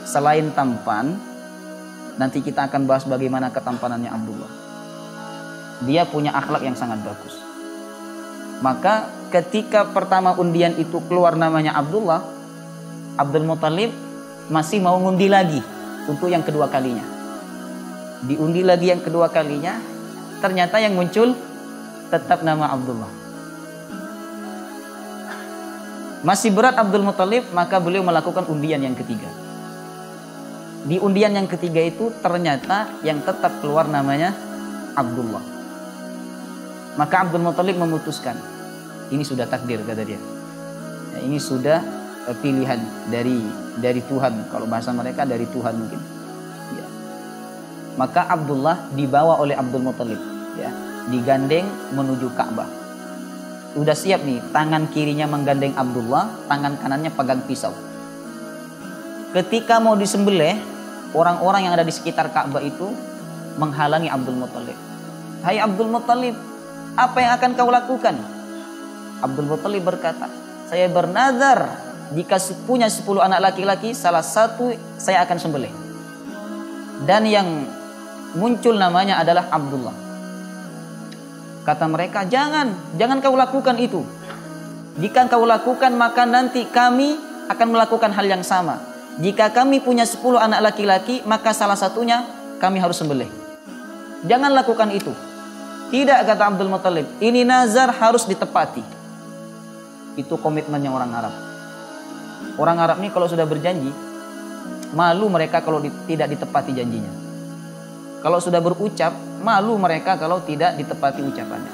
Selain tampan, nanti kita akan bahas bagaimana ketampanannya Abdullah. Dia punya akhlak yang sangat bagus. Maka ketika pertama undian itu keluar namanya Abdullah, Abdul Muthalib masih mau ngundi lagi untuk yang kedua kalinya. Diundi lagi yang kedua kalinya, ternyata yang muncul tetap nama Abdullah. Masih berat Abdul Muthalib, maka beliau melakukan undian yang ketiga. Di undian yang ketiga itu ternyata yang tetap keluar namanya Abdullah. Maka Abdul Muthalib memutuskan, ini sudah takdir, kata dia. Ya, ini sudah pilihan dari Tuhan. Kalau bahasa mereka dari Tuhan mungkin. Ya. Maka Abdullah dibawa oleh Abdul Muthalib, ya, digandeng menuju Ka'bah. Udah siap nih, tangan kirinya menggandeng Abdullah, tangan kanannya pegang pisau. Ketika mau disembelih, orang-orang yang ada di sekitar Ka'bah itu menghalangi Abdul Muthalib. Hai Abdul Muthalib, apa yang akan kau lakukan? Abdul Muthalib berkata, saya bernazar jika punya 10 anak laki-laki, salah satu saya akan sembelih. Dan yang muncul namanya adalah Abdullah. Kata mereka, jangan kau lakukan itu. Jika kau lakukan, maka nanti kami akan melakukan hal yang sama. Jika kami punya 10 anak laki-laki, maka salah satunya kami harus sembelih. Jangan lakukan itu. Tidak, kata Abdul Muthalib, ini nazar harus ditepati. Itu komitmennya orang Arab. Orang Arab ini kalau sudah berjanji, malu mereka kalau tidak ditepati janjinya. Kalau sudah berucap, malu mereka kalau tidak ditepati ucapannya.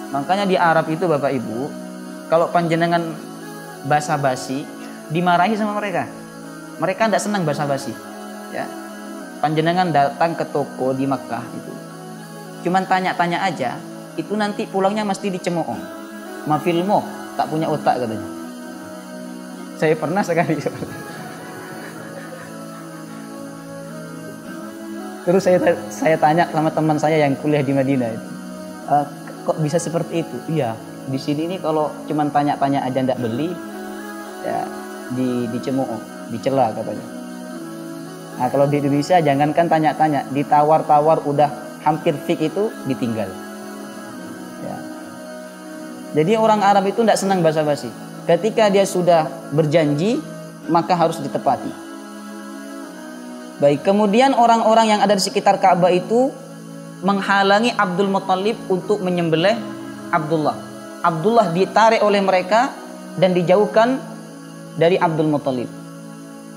Makanya di Arab itu Bapak Ibu, kalau panjenengan basa-basi, dimarahi sama mereka. Mereka tidak senang basa-basi. Ya. Panjenengan datang ke toko di Makkah itu, cuman tanya-tanya aja, itu nanti pulangnya mesti dicemooh. Mafilmo, tak punya otak katanya. Saya pernah sekali. Terus saya tanya sama teman saya yang kuliah di Madinah itu, kok bisa seperti itu? Iya, di sini nih kalau cuman tanya-tanya aja ndak beli, ya dicemooh, dicela katanya. Nah kalau di Indonesia jangankan tanya-tanya, ditawar-tawar udah hampir fik itu ditinggal. Ya. Jadi orang Arab itu tidak senang basa-basi. Ketika dia sudah berjanji, maka harus ditepati. Baik, kemudian orang-orang yang ada di sekitar Ka'bah itu menghalangi Abdul Muttalib untuk menyembelih Abdullah. Abdullah ditarik oleh mereka dan dijauhkan dari Abdul Muttalib.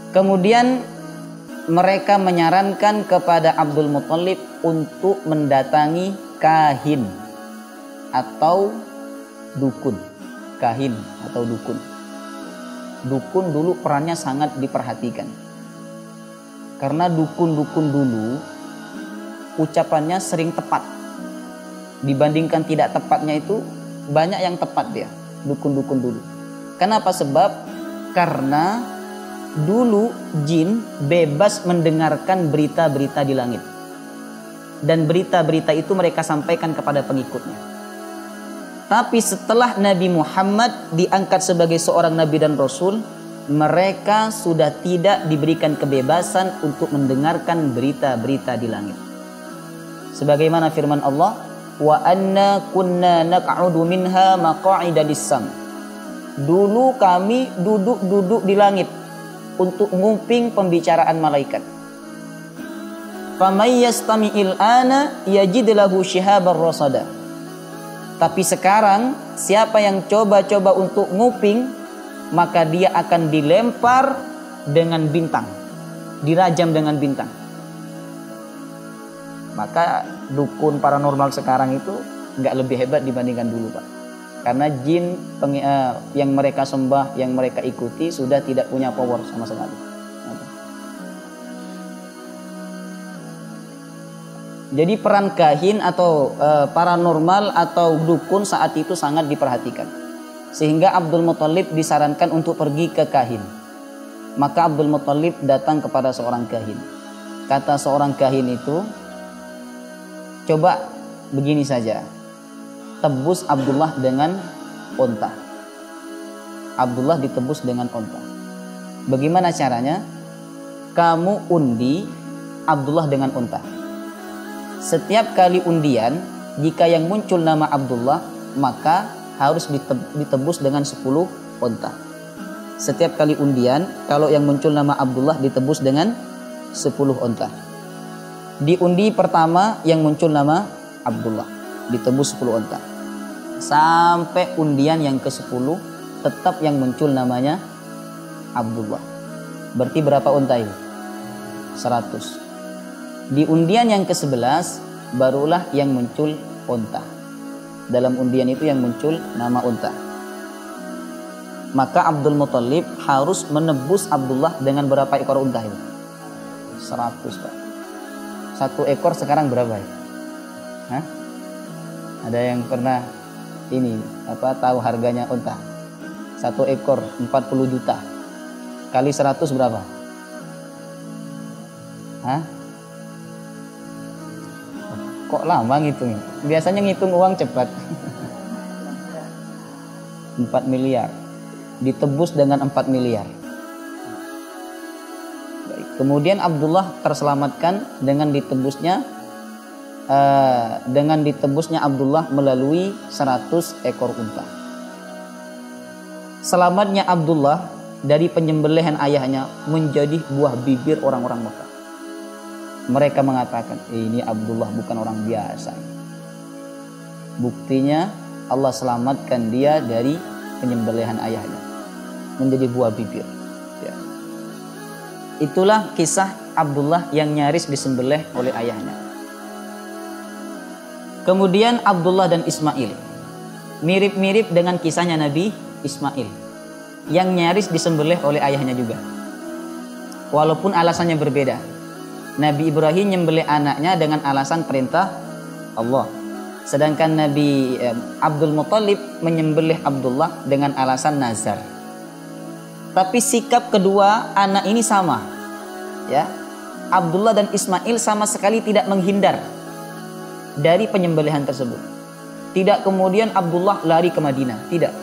Kemudian mereka menyarankan kepada Abdul Muttalib untuk mendatangi kahin atau dukun. Kahin atau dukun. Dukun dulu perannya sangat diperhatikan. Karena dukun-dukun dulu ucapannya sering tepat. Dibandingkan tidak tepatnya itu banyak yang tepat dia, dukun-dukun dulu. Kenapa? Sebab karena dulu jin bebas mendengarkan berita-berita di langit. Dan berita-berita itu mereka sampaikan kepada pengikutnya. Tapi setelah Nabi Muhammad diangkat sebagai seorang nabi dan rasul, mereka sudah tidak diberikan kebebasan untuk mendengarkan berita-berita di langit. Sebagaimana firman Allah, wa anna kunna naq'udu minha maq'ida lis-sam. Dulu kami duduk-duduk di langit untuk nguping pembicaraan malaikat. Famay yastami'il ana yajid lahu shihabar rasada. Tapi sekarang siapa yang coba-coba untuk nguping, maka dia akan dilempar dengan bintang, dirajam dengan bintang. Maka dukun paranormal sekarang itu nggak lebih hebat dibandingkan dulu, Pak. Karena jin yang mereka sembah, yang mereka ikuti sudah tidak punya power sama sekali. Jadi peran kahin atau paranormal atau dukun saat itu sangat diperhatikan. Sehingga Abdul Muttalib disarankan untuk pergi ke kahin. Maka Abdul Muttalib datang kepada seorang kahin. Kata seorang kahin itu, coba begini saja, tebus Abdullah dengan onta. Abdullah ditebus dengan onta. Bagaimana caranya? Kamu undi Abdullah dengan onta. Setiap kali undian, jika yang muncul nama Abdullah, maka harus ditebus dengan 10 onta. Setiap kali undian, kalau yang muncul nama Abdullah ditebus dengan 10 onta. Di undi pertama yang muncul nama Abdullah, ditebus 10 onta. Sampai undian yang ke-10 tetap yang muncul namanya Abdullah. Berarti berapa onta ini? 100. Di undian yang ke-11 barulah yang muncul onta. Dalam undian itu yang muncul nama onta. Maka Abdul Muttalib harus menebus Abdullah dengan berapa ekor unta ini? 100, Pak. 1 ekor sekarang berapa ya? Hah? Ada yang pernah tahu harganya unta? 1 ekor 40 juta. Kali 100 berapa? Hah? Kok lama ngitung? Biasanya ngitung uang cepat. 4 miliar. Ditebus dengan 4 miliar. Baik. Kemudian Abdullah terselamatkan dengan ditebusnya Abdullah melalui 100 ekor unta. Selamatnya Abdullah dari penyembelihan ayahnya menjadi buah bibir orang-orang Mekah. Mereka mengatakan, ini Abdullah bukan orang biasa. Buktinya Allah selamatkan dia dari penyembelihan ayahnya, menjadi buah bibir. Ya. Itulah kisah Abdullah yang nyaris disembelih oleh ayahnya. Kemudian Abdullah dan Ismail, mirip-mirip dengan kisahnya Nabi Ismail, yang nyaris disembelih oleh ayahnya juga. Walaupun alasannya berbeda. Nabi Ibrahim menyembelih anaknya dengan alasan perintah Allah. Sedangkan Nabi Abdul Muttalib menyembelih Abdullah dengan alasan nazar. Tapi sikap kedua anak ini sama. Ya. Abdullah dan Ismail sama sekali tidak menghindar dari penyembelihan tersebut. Tidak kemudian Abdullah lari ke Madinah, tidak.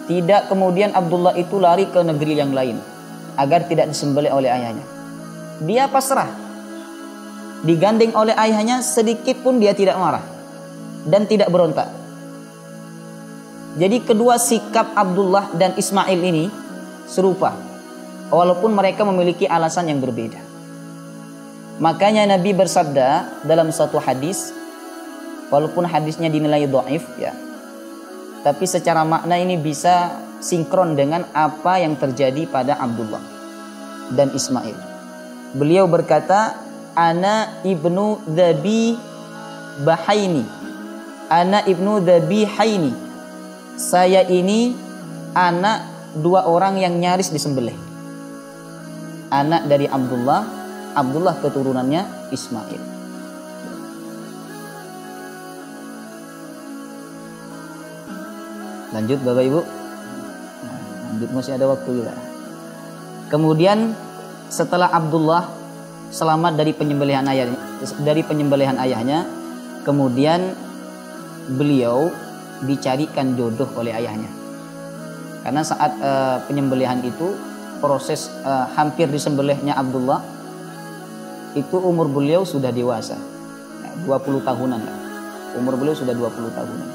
Tidak kemudian Abdullah itu lari ke negeri yang lain agar tidak disembelih oleh ayahnya. Dia pasrah. digandeng oleh ayahnya, sedikit pun dia tidak marah dan tidak berontak. Jadi kedua sikap Abdullah dan Ismail ini serupa, walaupun mereka memiliki alasan yang berbeda. Makanya Nabi bersabda dalam satu hadis, walaupun hadisnya dinilai dhaif ya, tapi secara makna ini bisa sinkron dengan apa yang terjadi pada Abdullah dan Ismail. Beliau berkata, ana ibnu Dhabi Bahaini, ana ibnu Dhabi Haini. Saya ini anak dua orang yang nyaris disembelih. Anak dari Abdullah, Abdullah keturunannya Ismail. Lanjut Bapak Ibu. Lanjut, masih ada waktu juga. Kemudian setelah Abdullah selamat dari penyembelihan ayahnya, kemudian beliau dicarikan jodoh oleh ayahnya. Karena saat penyembelihan itu, proses hampir disembelihnya Abdullah, itu umur beliau sudah dewasa, 20 tahunan. Umur beliau sudah 20 tahunan.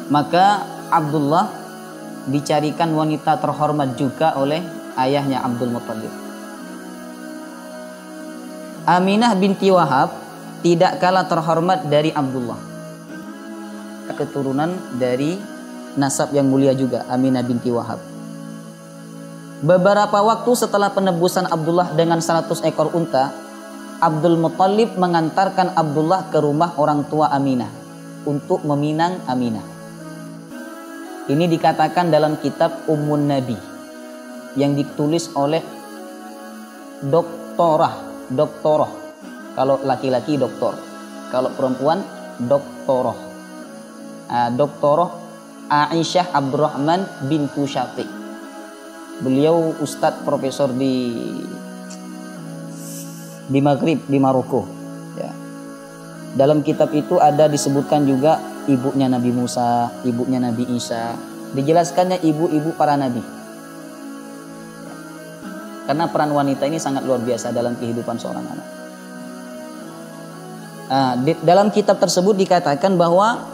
Maka Abdullah dicarikan wanita terhormat juga oleh ayahnya Abdul Muttalib. Aminah binti Wahab tidak kalah terhormat dari Abdullah. Keturunan dari nasab yang mulia juga, Aminah binti Wahab. Beberapa waktu setelah penebusan Abdullah dengan 100 ekor unta, Abdul Muttalib mengantarkan Abdullah ke rumah orang tua Aminah untuk meminang Aminah. Ini dikatakan dalam kitab Ummun Nabi yang ditulis oleh Doktoroh. Kalau laki-laki doktor, kalau perempuan Doktoroh. Doktoroh Aisyah Abdurrahman bintu Syafiq. Beliau ustadz profesor di Maghrib, di Maroko ya. Dalam kitab itu ada disebutkan juga ibunya Nabi Musa, ibunya Nabi Isa, dijelaskannya ibu-ibu para nabi. Karena peran wanita ini sangat luar biasa dalam kehidupan seorang anak. Dalam kitab tersebut dikatakan bahwa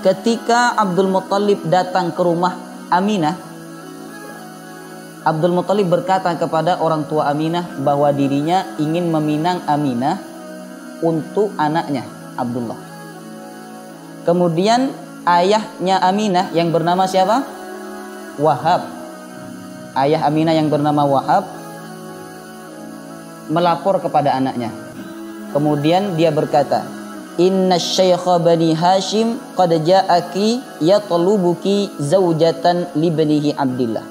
ketika Abdul Muttalib datang ke rumah Aminah, Abdul Muttalib berkata kepada orang tua Aminah bahwa dirinya ingin meminang Aminah untuk anaknya Abdullah. Kemudian ayahnya Aminah yang bernama siapa? Wahab. Ayah Aminah yang bernama Wahab melapor kepada anaknya. Kemudian dia berkata, Inna syaikha bani Hashim qad ja'aki yatlubuki zaujatan libnihi Abdillah.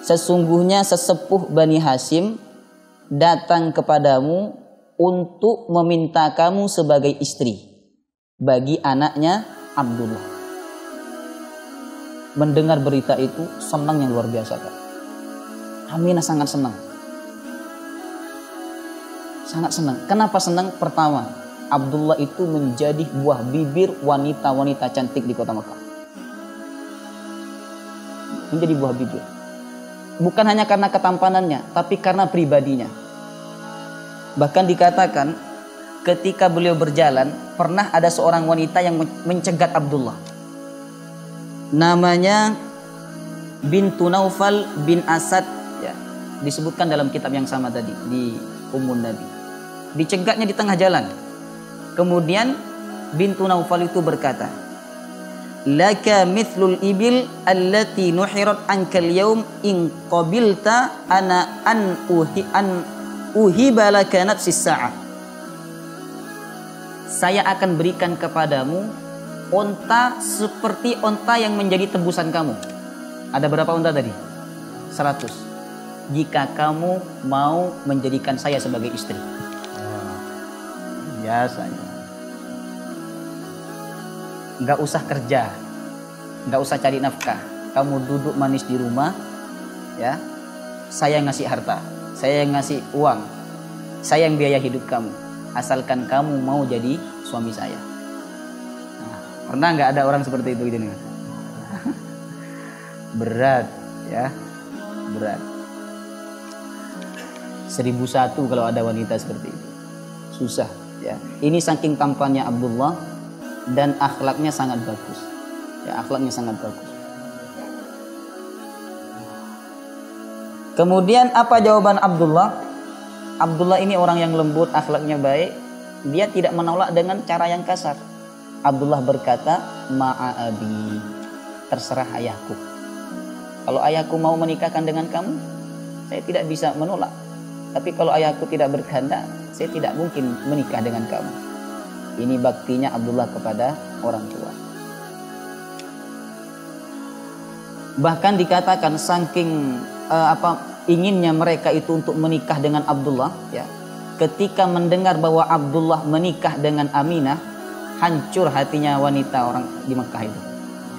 Sesungguhnya sesepuh Bani Hashim datang kepadamu untuk meminta kamu sebagai istri bagi anaknya Abdullah. Mendengar berita itu senang yang luar biasa, Kak. Aminah sangat senang. Sangat senang. Kenapa senang? Pertama, Abdullah itu menjadi buah bibir wanita-wanita cantik di kota Mekah. Menjadi buah bibir. Bukan hanya karena ketampanannya, tapi karena pribadinya. Bahkan dikatakan ketika beliau berjalan, pernah ada seorang wanita yang mencegat Abdullah. Namanya Bintu Naufal bin Asad ya. Disebutkan dalam kitab yang sama tadi di Ummun Nabi. Dicegatnya di tengah jalan. Kemudian Bintu Naufal itu berkata, laka mithlul ibil allati nuhirat ankal yaum in qabilta ana an uhiba laka nafsis sa'ah. Saya akan berikan kepadamu onta seperti onta yang menjadi tebusan kamu. Ada berapa onta tadi? 100. Jika kamu mau menjadikan saya sebagai istri. Biasanya nggak usah kerja, nggak usah cari nafkah, kamu duduk manis di rumah ya, saya ngasih harta, saya yang ngasih uang, saya yang biaya hidup kamu, asalkan kamu mau jadi suami saya. Nah, pernah nggak ada orang seperti itu gitu nih? Berat ya, berat. 1001 kalau ada wanita seperti itu. Susah ya. Ini saking tampannya Abdullah dan akhlaknya sangat bagus. Ya, akhlaknya sangat bagus. Kemudian apa jawaban Abdullah? Abdullah ini orang yang lembut, akhlaknya baik. Dia tidak menolak dengan cara yang kasar. Abdullah berkata, "Ma'abi, terserah ayahku. Kalau ayahku mau menikahkan dengan kamu, saya tidak bisa menolak. Tapi kalau ayahku tidak berkehendak, saya tidak mungkin menikah dengan kamu." Ini baktinya Abdullah kepada orang tua. Bahkan dikatakan saking inginnya mereka itu untuk menikah dengan Abdullah, ya. Ketika mendengar bahwa Abdullah menikah dengan Aminah, hancur hatinya wanita orang di Mekah itu.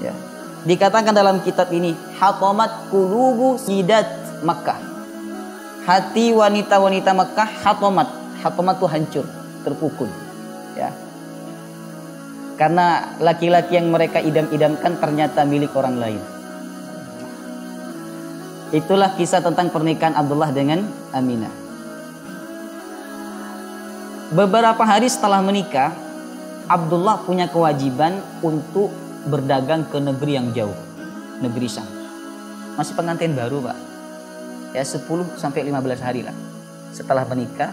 Ya. Dikatakan dalam kitab ini, hatamat qulubu sidat Makkah. Hati wanita-wanita Mekah hatamat. Hatamat itu hancur, terpukul. Ya. Karena laki-laki yang mereka idam-idamkan ternyata milik orang lain. Itulah kisah tentang pernikahan Abdullah dengan Aminah. Beberapa hari setelah menikah, Abdullah punya kewajiban untuk berdagang ke negeri yang jauh, negeri Syam. Masih pengantin baru, Pak. Ya, 10-15 hari lah. Setelah menikah,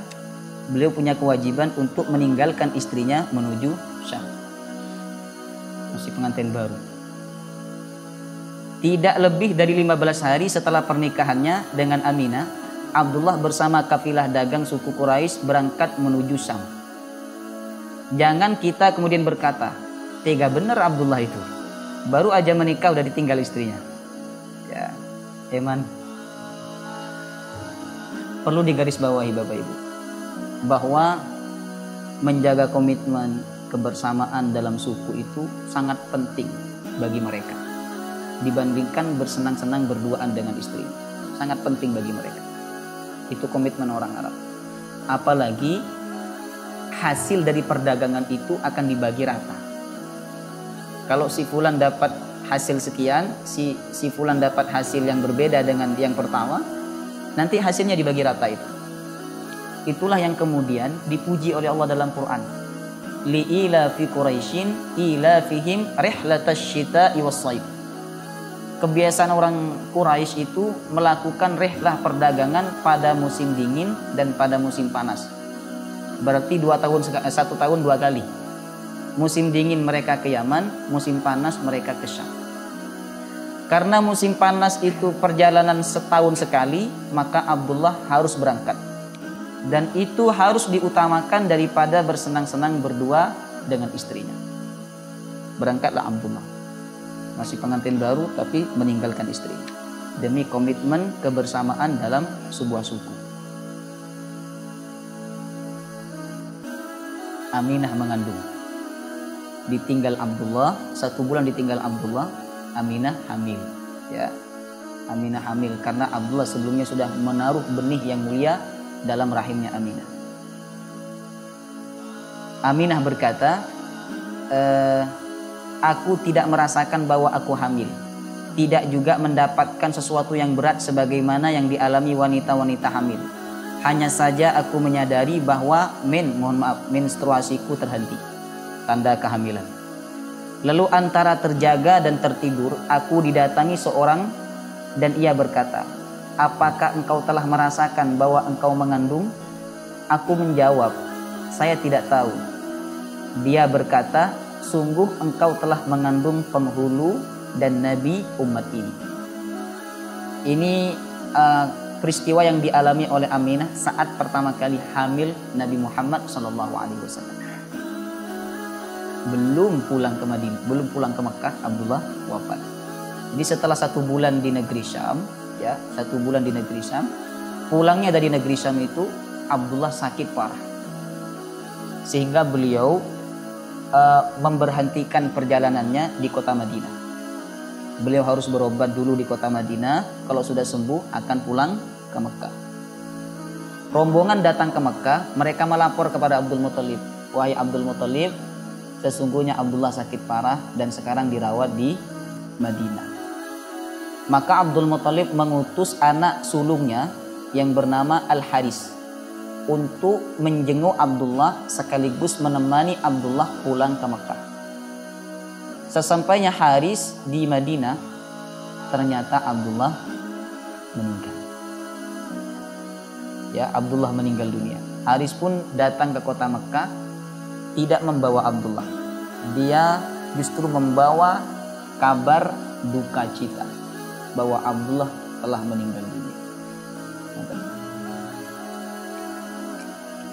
beliau punya kewajiban untuk meninggalkan istrinya menuju Syam. Masih pengantin baru. Tidak lebih dari 15 hari setelah pernikahannya dengan Aminah, Abdullah bersama kafilah dagang suku Quraisy berangkat menuju Syam. Jangan kita kemudian berkata, tega bener Abdullah itu. Baru aja menikah udah ditinggal istrinya. Ya, eman. Perlu digarisbawahi Bapak Ibu, bahwa menjaga komitmen kebersamaan dalam suku itu sangat penting bagi mereka. Dibandingkan bersenang-senang berduaan dengan istri, sangat penting bagi mereka. Itu komitmen orang Arab. Apalagi hasil dari perdagangan itu akan dibagi rata. Kalau si fulan dapat hasil sekian, si fulan dapat hasil yang berbeda dengan yang pertama, nanti hasilnya dibagi rata itu. Itulah yang kemudian dipuji oleh Allah dalam Quran. Li'ila fi Quraisyin ila fihim rihlatash syita'i was-shaib. Kebiasaan orang Quraisy itu melakukan rihlah perdagangan pada musim dingin dan pada musim panas. Berarti 1 tahun 2 kali. Musim dingin mereka ke Yaman, musim panas mereka ke Syam. Karena musim panas itu perjalanan setahun sekali, maka Abdullah harus berangkat. Dan itu harus diutamakan daripada bersenang-senang berdua dengan istrinya. Berangkatlah Abdullah. Masih pengantin baru tapi meninggalkan istri demi komitmen kebersamaan dalam sebuah suku. Aminah mengandung, ditinggal Abdullah, 1 bulan ditinggal Abdullah, Aminah hamil. Ya, Aminah hamil karena Abdullah sebelumnya sudah menaruh benih yang mulia dalam rahimnya Aminah. Aminah berkata, aku tidak merasakan bahwa aku hamil. Tidak juga mendapatkan sesuatu yang berat sebagaimana yang dialami wanita-wanita hamil. Hanya saja aku menyadari bahwa menstruasiku terhenti. Tanda kehamilan. Lalu antara terjaga dan tertidur, aku didatangi seorang dan ia berkata, apakah engkau telah merasakan bahwa engkau mengandung? Aku menjawab, saya tidak tahu. Dia berkata, sungguh engkau telah mengandung penghulu dan nabi umat ini. Ini peristiwa yang dialami oleh Aminah saat pertama kali hamil Nabi Muhammad SAW. Belum pulang ke Madinah, belum pulang ke Mekah, Abdullah wafat. Jadi setelah 1 bulan di negeri Syam, ya 1 bulan di negeri Syam, pulangnya dari negeri Syam itu Abdullah sakit parah, sehingga beliau memberhentikan perjalanannya di kota Madinah. Beliau harus berobat dulu di kota Madinah. Kalau sudah sembuh akan pulang ke Mekah. Rombongan datang ke Mekah. Mereka melapor kepada Abdul Muthalib, wahai Abdul Muthalib, sesungguhnya Abdullah sakit parah dan sekarang dirawat di Madinah. Maka Abdul Muthalib mengutus anak sulungnya yang bernama Al-Haris untuk menjenguk Abdullah sekaligus menemani Abdullah pulang ke Mekah. Sesampainya Haris di Madinah, ternyata Abdullah meninggal. Ya, Abdullah meninggal dunia. Haris pun datang ke kota Mekah tidak membawa Abdullah. Dia justru membawa kabar duka cita bahwa Abdullah telah meninggal dunia.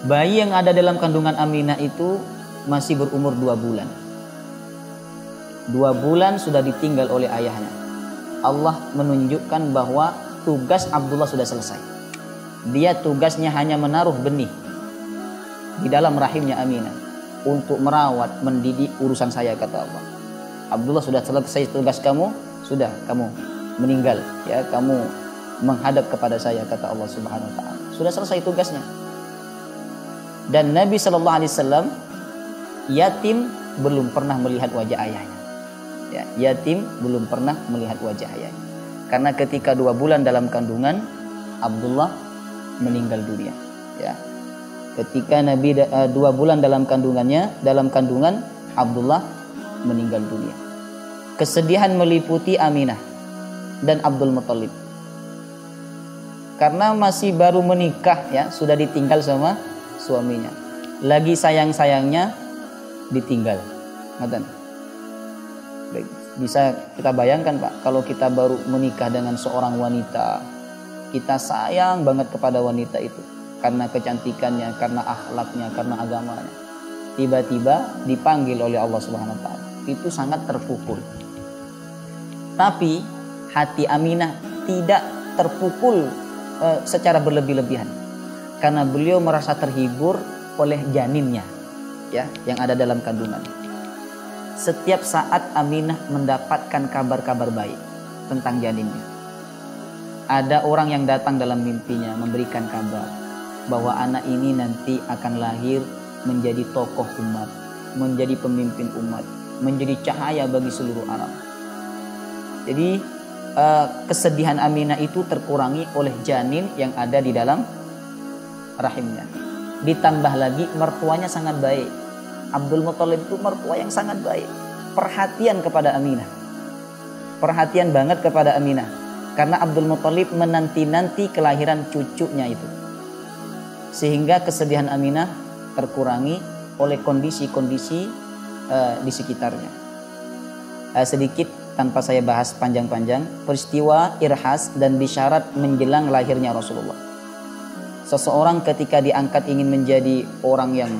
Bayi yang ada dalam kandungan Aminah itu masih berumur 2 bulan. 2 bulan sudah ditinggal oleh ayahnya. Allah menunjukkan bahwa tugas Abdullah sudah selesai. Dia tugasnya hanya menaruh benih di dalam rahimnya Aminah untuk merawat, mendidik, urusan saya, kata Allah. Abdullah sudah selesai tugas kamu, sudah kamu meninggal, ya, kamu menghadap kepada saya, kata Allah Subhanahu wa taala. Sudah selesai tugasnya. Dan Nabi sallallahu alaihi wasallam yatim belum pernah melihat wajah ayahnya. Ya, yatim belum pernah melihat wajah ayahnya. Karena ketika 2 bulan dalam kandungan, Abdullah meninggal dunia. Ya. Ketika Nabi 2 bulan dalam kandungan Abdullah meninggal dunia. Kesedihan meliputi Aminah dan Abdul Muthalib. Karena masih baru menikah, ya, sudah ditinggal sama suaminya. Lagi sayang-sayangnya ditinggal. Ngoten. Baik, bisa kita bayangkan, Pak, kalau kita baru menikah dengan seorang wanita, kita sayang banget kepada wanita itu karena kecantikannya, karena akhlaknya, karena agamanya. Tiba-tiba dipanggil oleh Allah Subhanahu wa taala. Itu sangat terpukul. Tapi hati Aminah tidak terpukul secara berlebih-lebihan. Karena beliau merasa terhibur oleh janinnya, ya, yang ada dalam kandungan. Setiap saat Aminah mendapatkan kabar-kabar baik tentang janinnya. Ada orang yang datang dalam mimpinya memberikan kabar bahwa anak ini nanti akan lahir menjadi tokoh umat, menjadi pemimpin umat, menjadi cahaya bagi seluruh alam. Jadi kesedihan Aminah itu terkurangi oleh janin yang ada di dalam rahimnya. Ditambah lagi mertuanya sangat baik. Abdul Muthalib itu mertua yang sangat baik. Perhatian kepada Aminah. Perhatian banget kepada Aminah. Karena Abdul Muthalib menanti-nanti kelahiran cucunya itu. Sehingga kesedihan Aminah terkurangi oleh kondisi-kondisi di sekitarnya. Sedikit tanpa saya bahas panjang-panjang, peristiwa irhas dan bisyarat menjelang lahirnya Rasulullah. Seseorang ketika diangkat ingin menjadi orang yang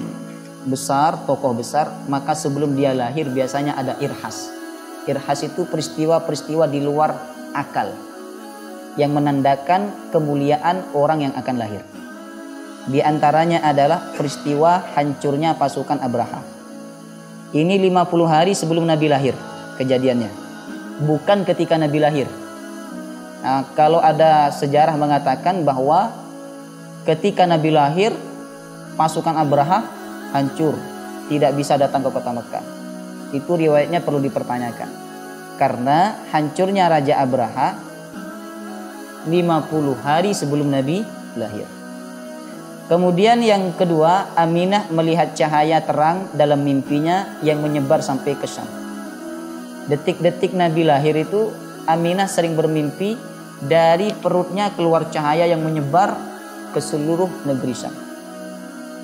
besar, tokoh besar, maka sebelum dia lahir biasanya ada irhas. Irhas itu peristiwa-peristiwa di luar akal yang menandakan kemuliaan orang yang akan lahir. Di antaranya adalah peristiwa hancurnya pasukan Abraha. Ini 50 hari sebelum Nabi lahir kejadiannya, bukan ketika Nabi lahir. Nah, kalau ada sejarah mengatakan bahwa ketika Nabi lahir, pasukan Abraha hancur, tidak bisa datang ke kota Mekah. Itu riwayatnya perlu dipertanyakan. Karena hancurnya Raja Abraha 50 hari sebelum Nabi lahir. Kemudian yang kedua, Aminah melihat cahaya terang dalam mimpinya yang menyebar sampai ke Syam. Detik-detik Nabi lahir itu, Aminah sering bermimpi dari perutnya keluar cahaya yang menyebar ke seluruh negeri Syam,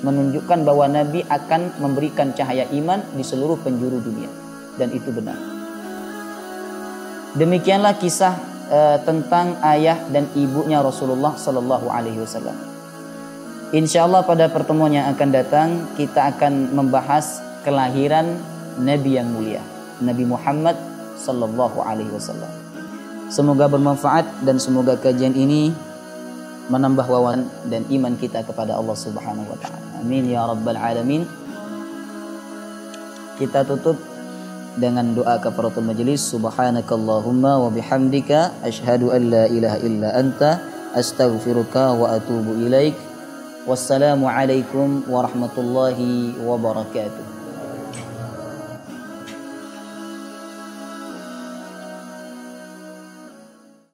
menunjukkan bahwa Nabi akan memberikan cahaya iman di seluruh penjuru dunia, dan itu benar. Demikianlah kisah tentang ayah dan ibunya Rasulullah Sallallahu Alaihi Wasallam. Insyaallah pada pertemuan yang akan datang kita akan membahas kelahiran Nabi yang mulia, Nabi Muhammad Sallallahu Alaihi Wasallam. Semoga bermanfaat dan semoga kajian ini menambah wawasan dan iman kita kepada Allah Subhanahu wa taala. Amin ya rabbal alamin. Kita tutup dengan doa kafaratul majelis. Subhanakallahumma wa bihamdika asyhadu an la ilaha illa anta astaghfiruka wa atubu ilaik. Wassalamu alaikum warahmatullahi wabarakatuh.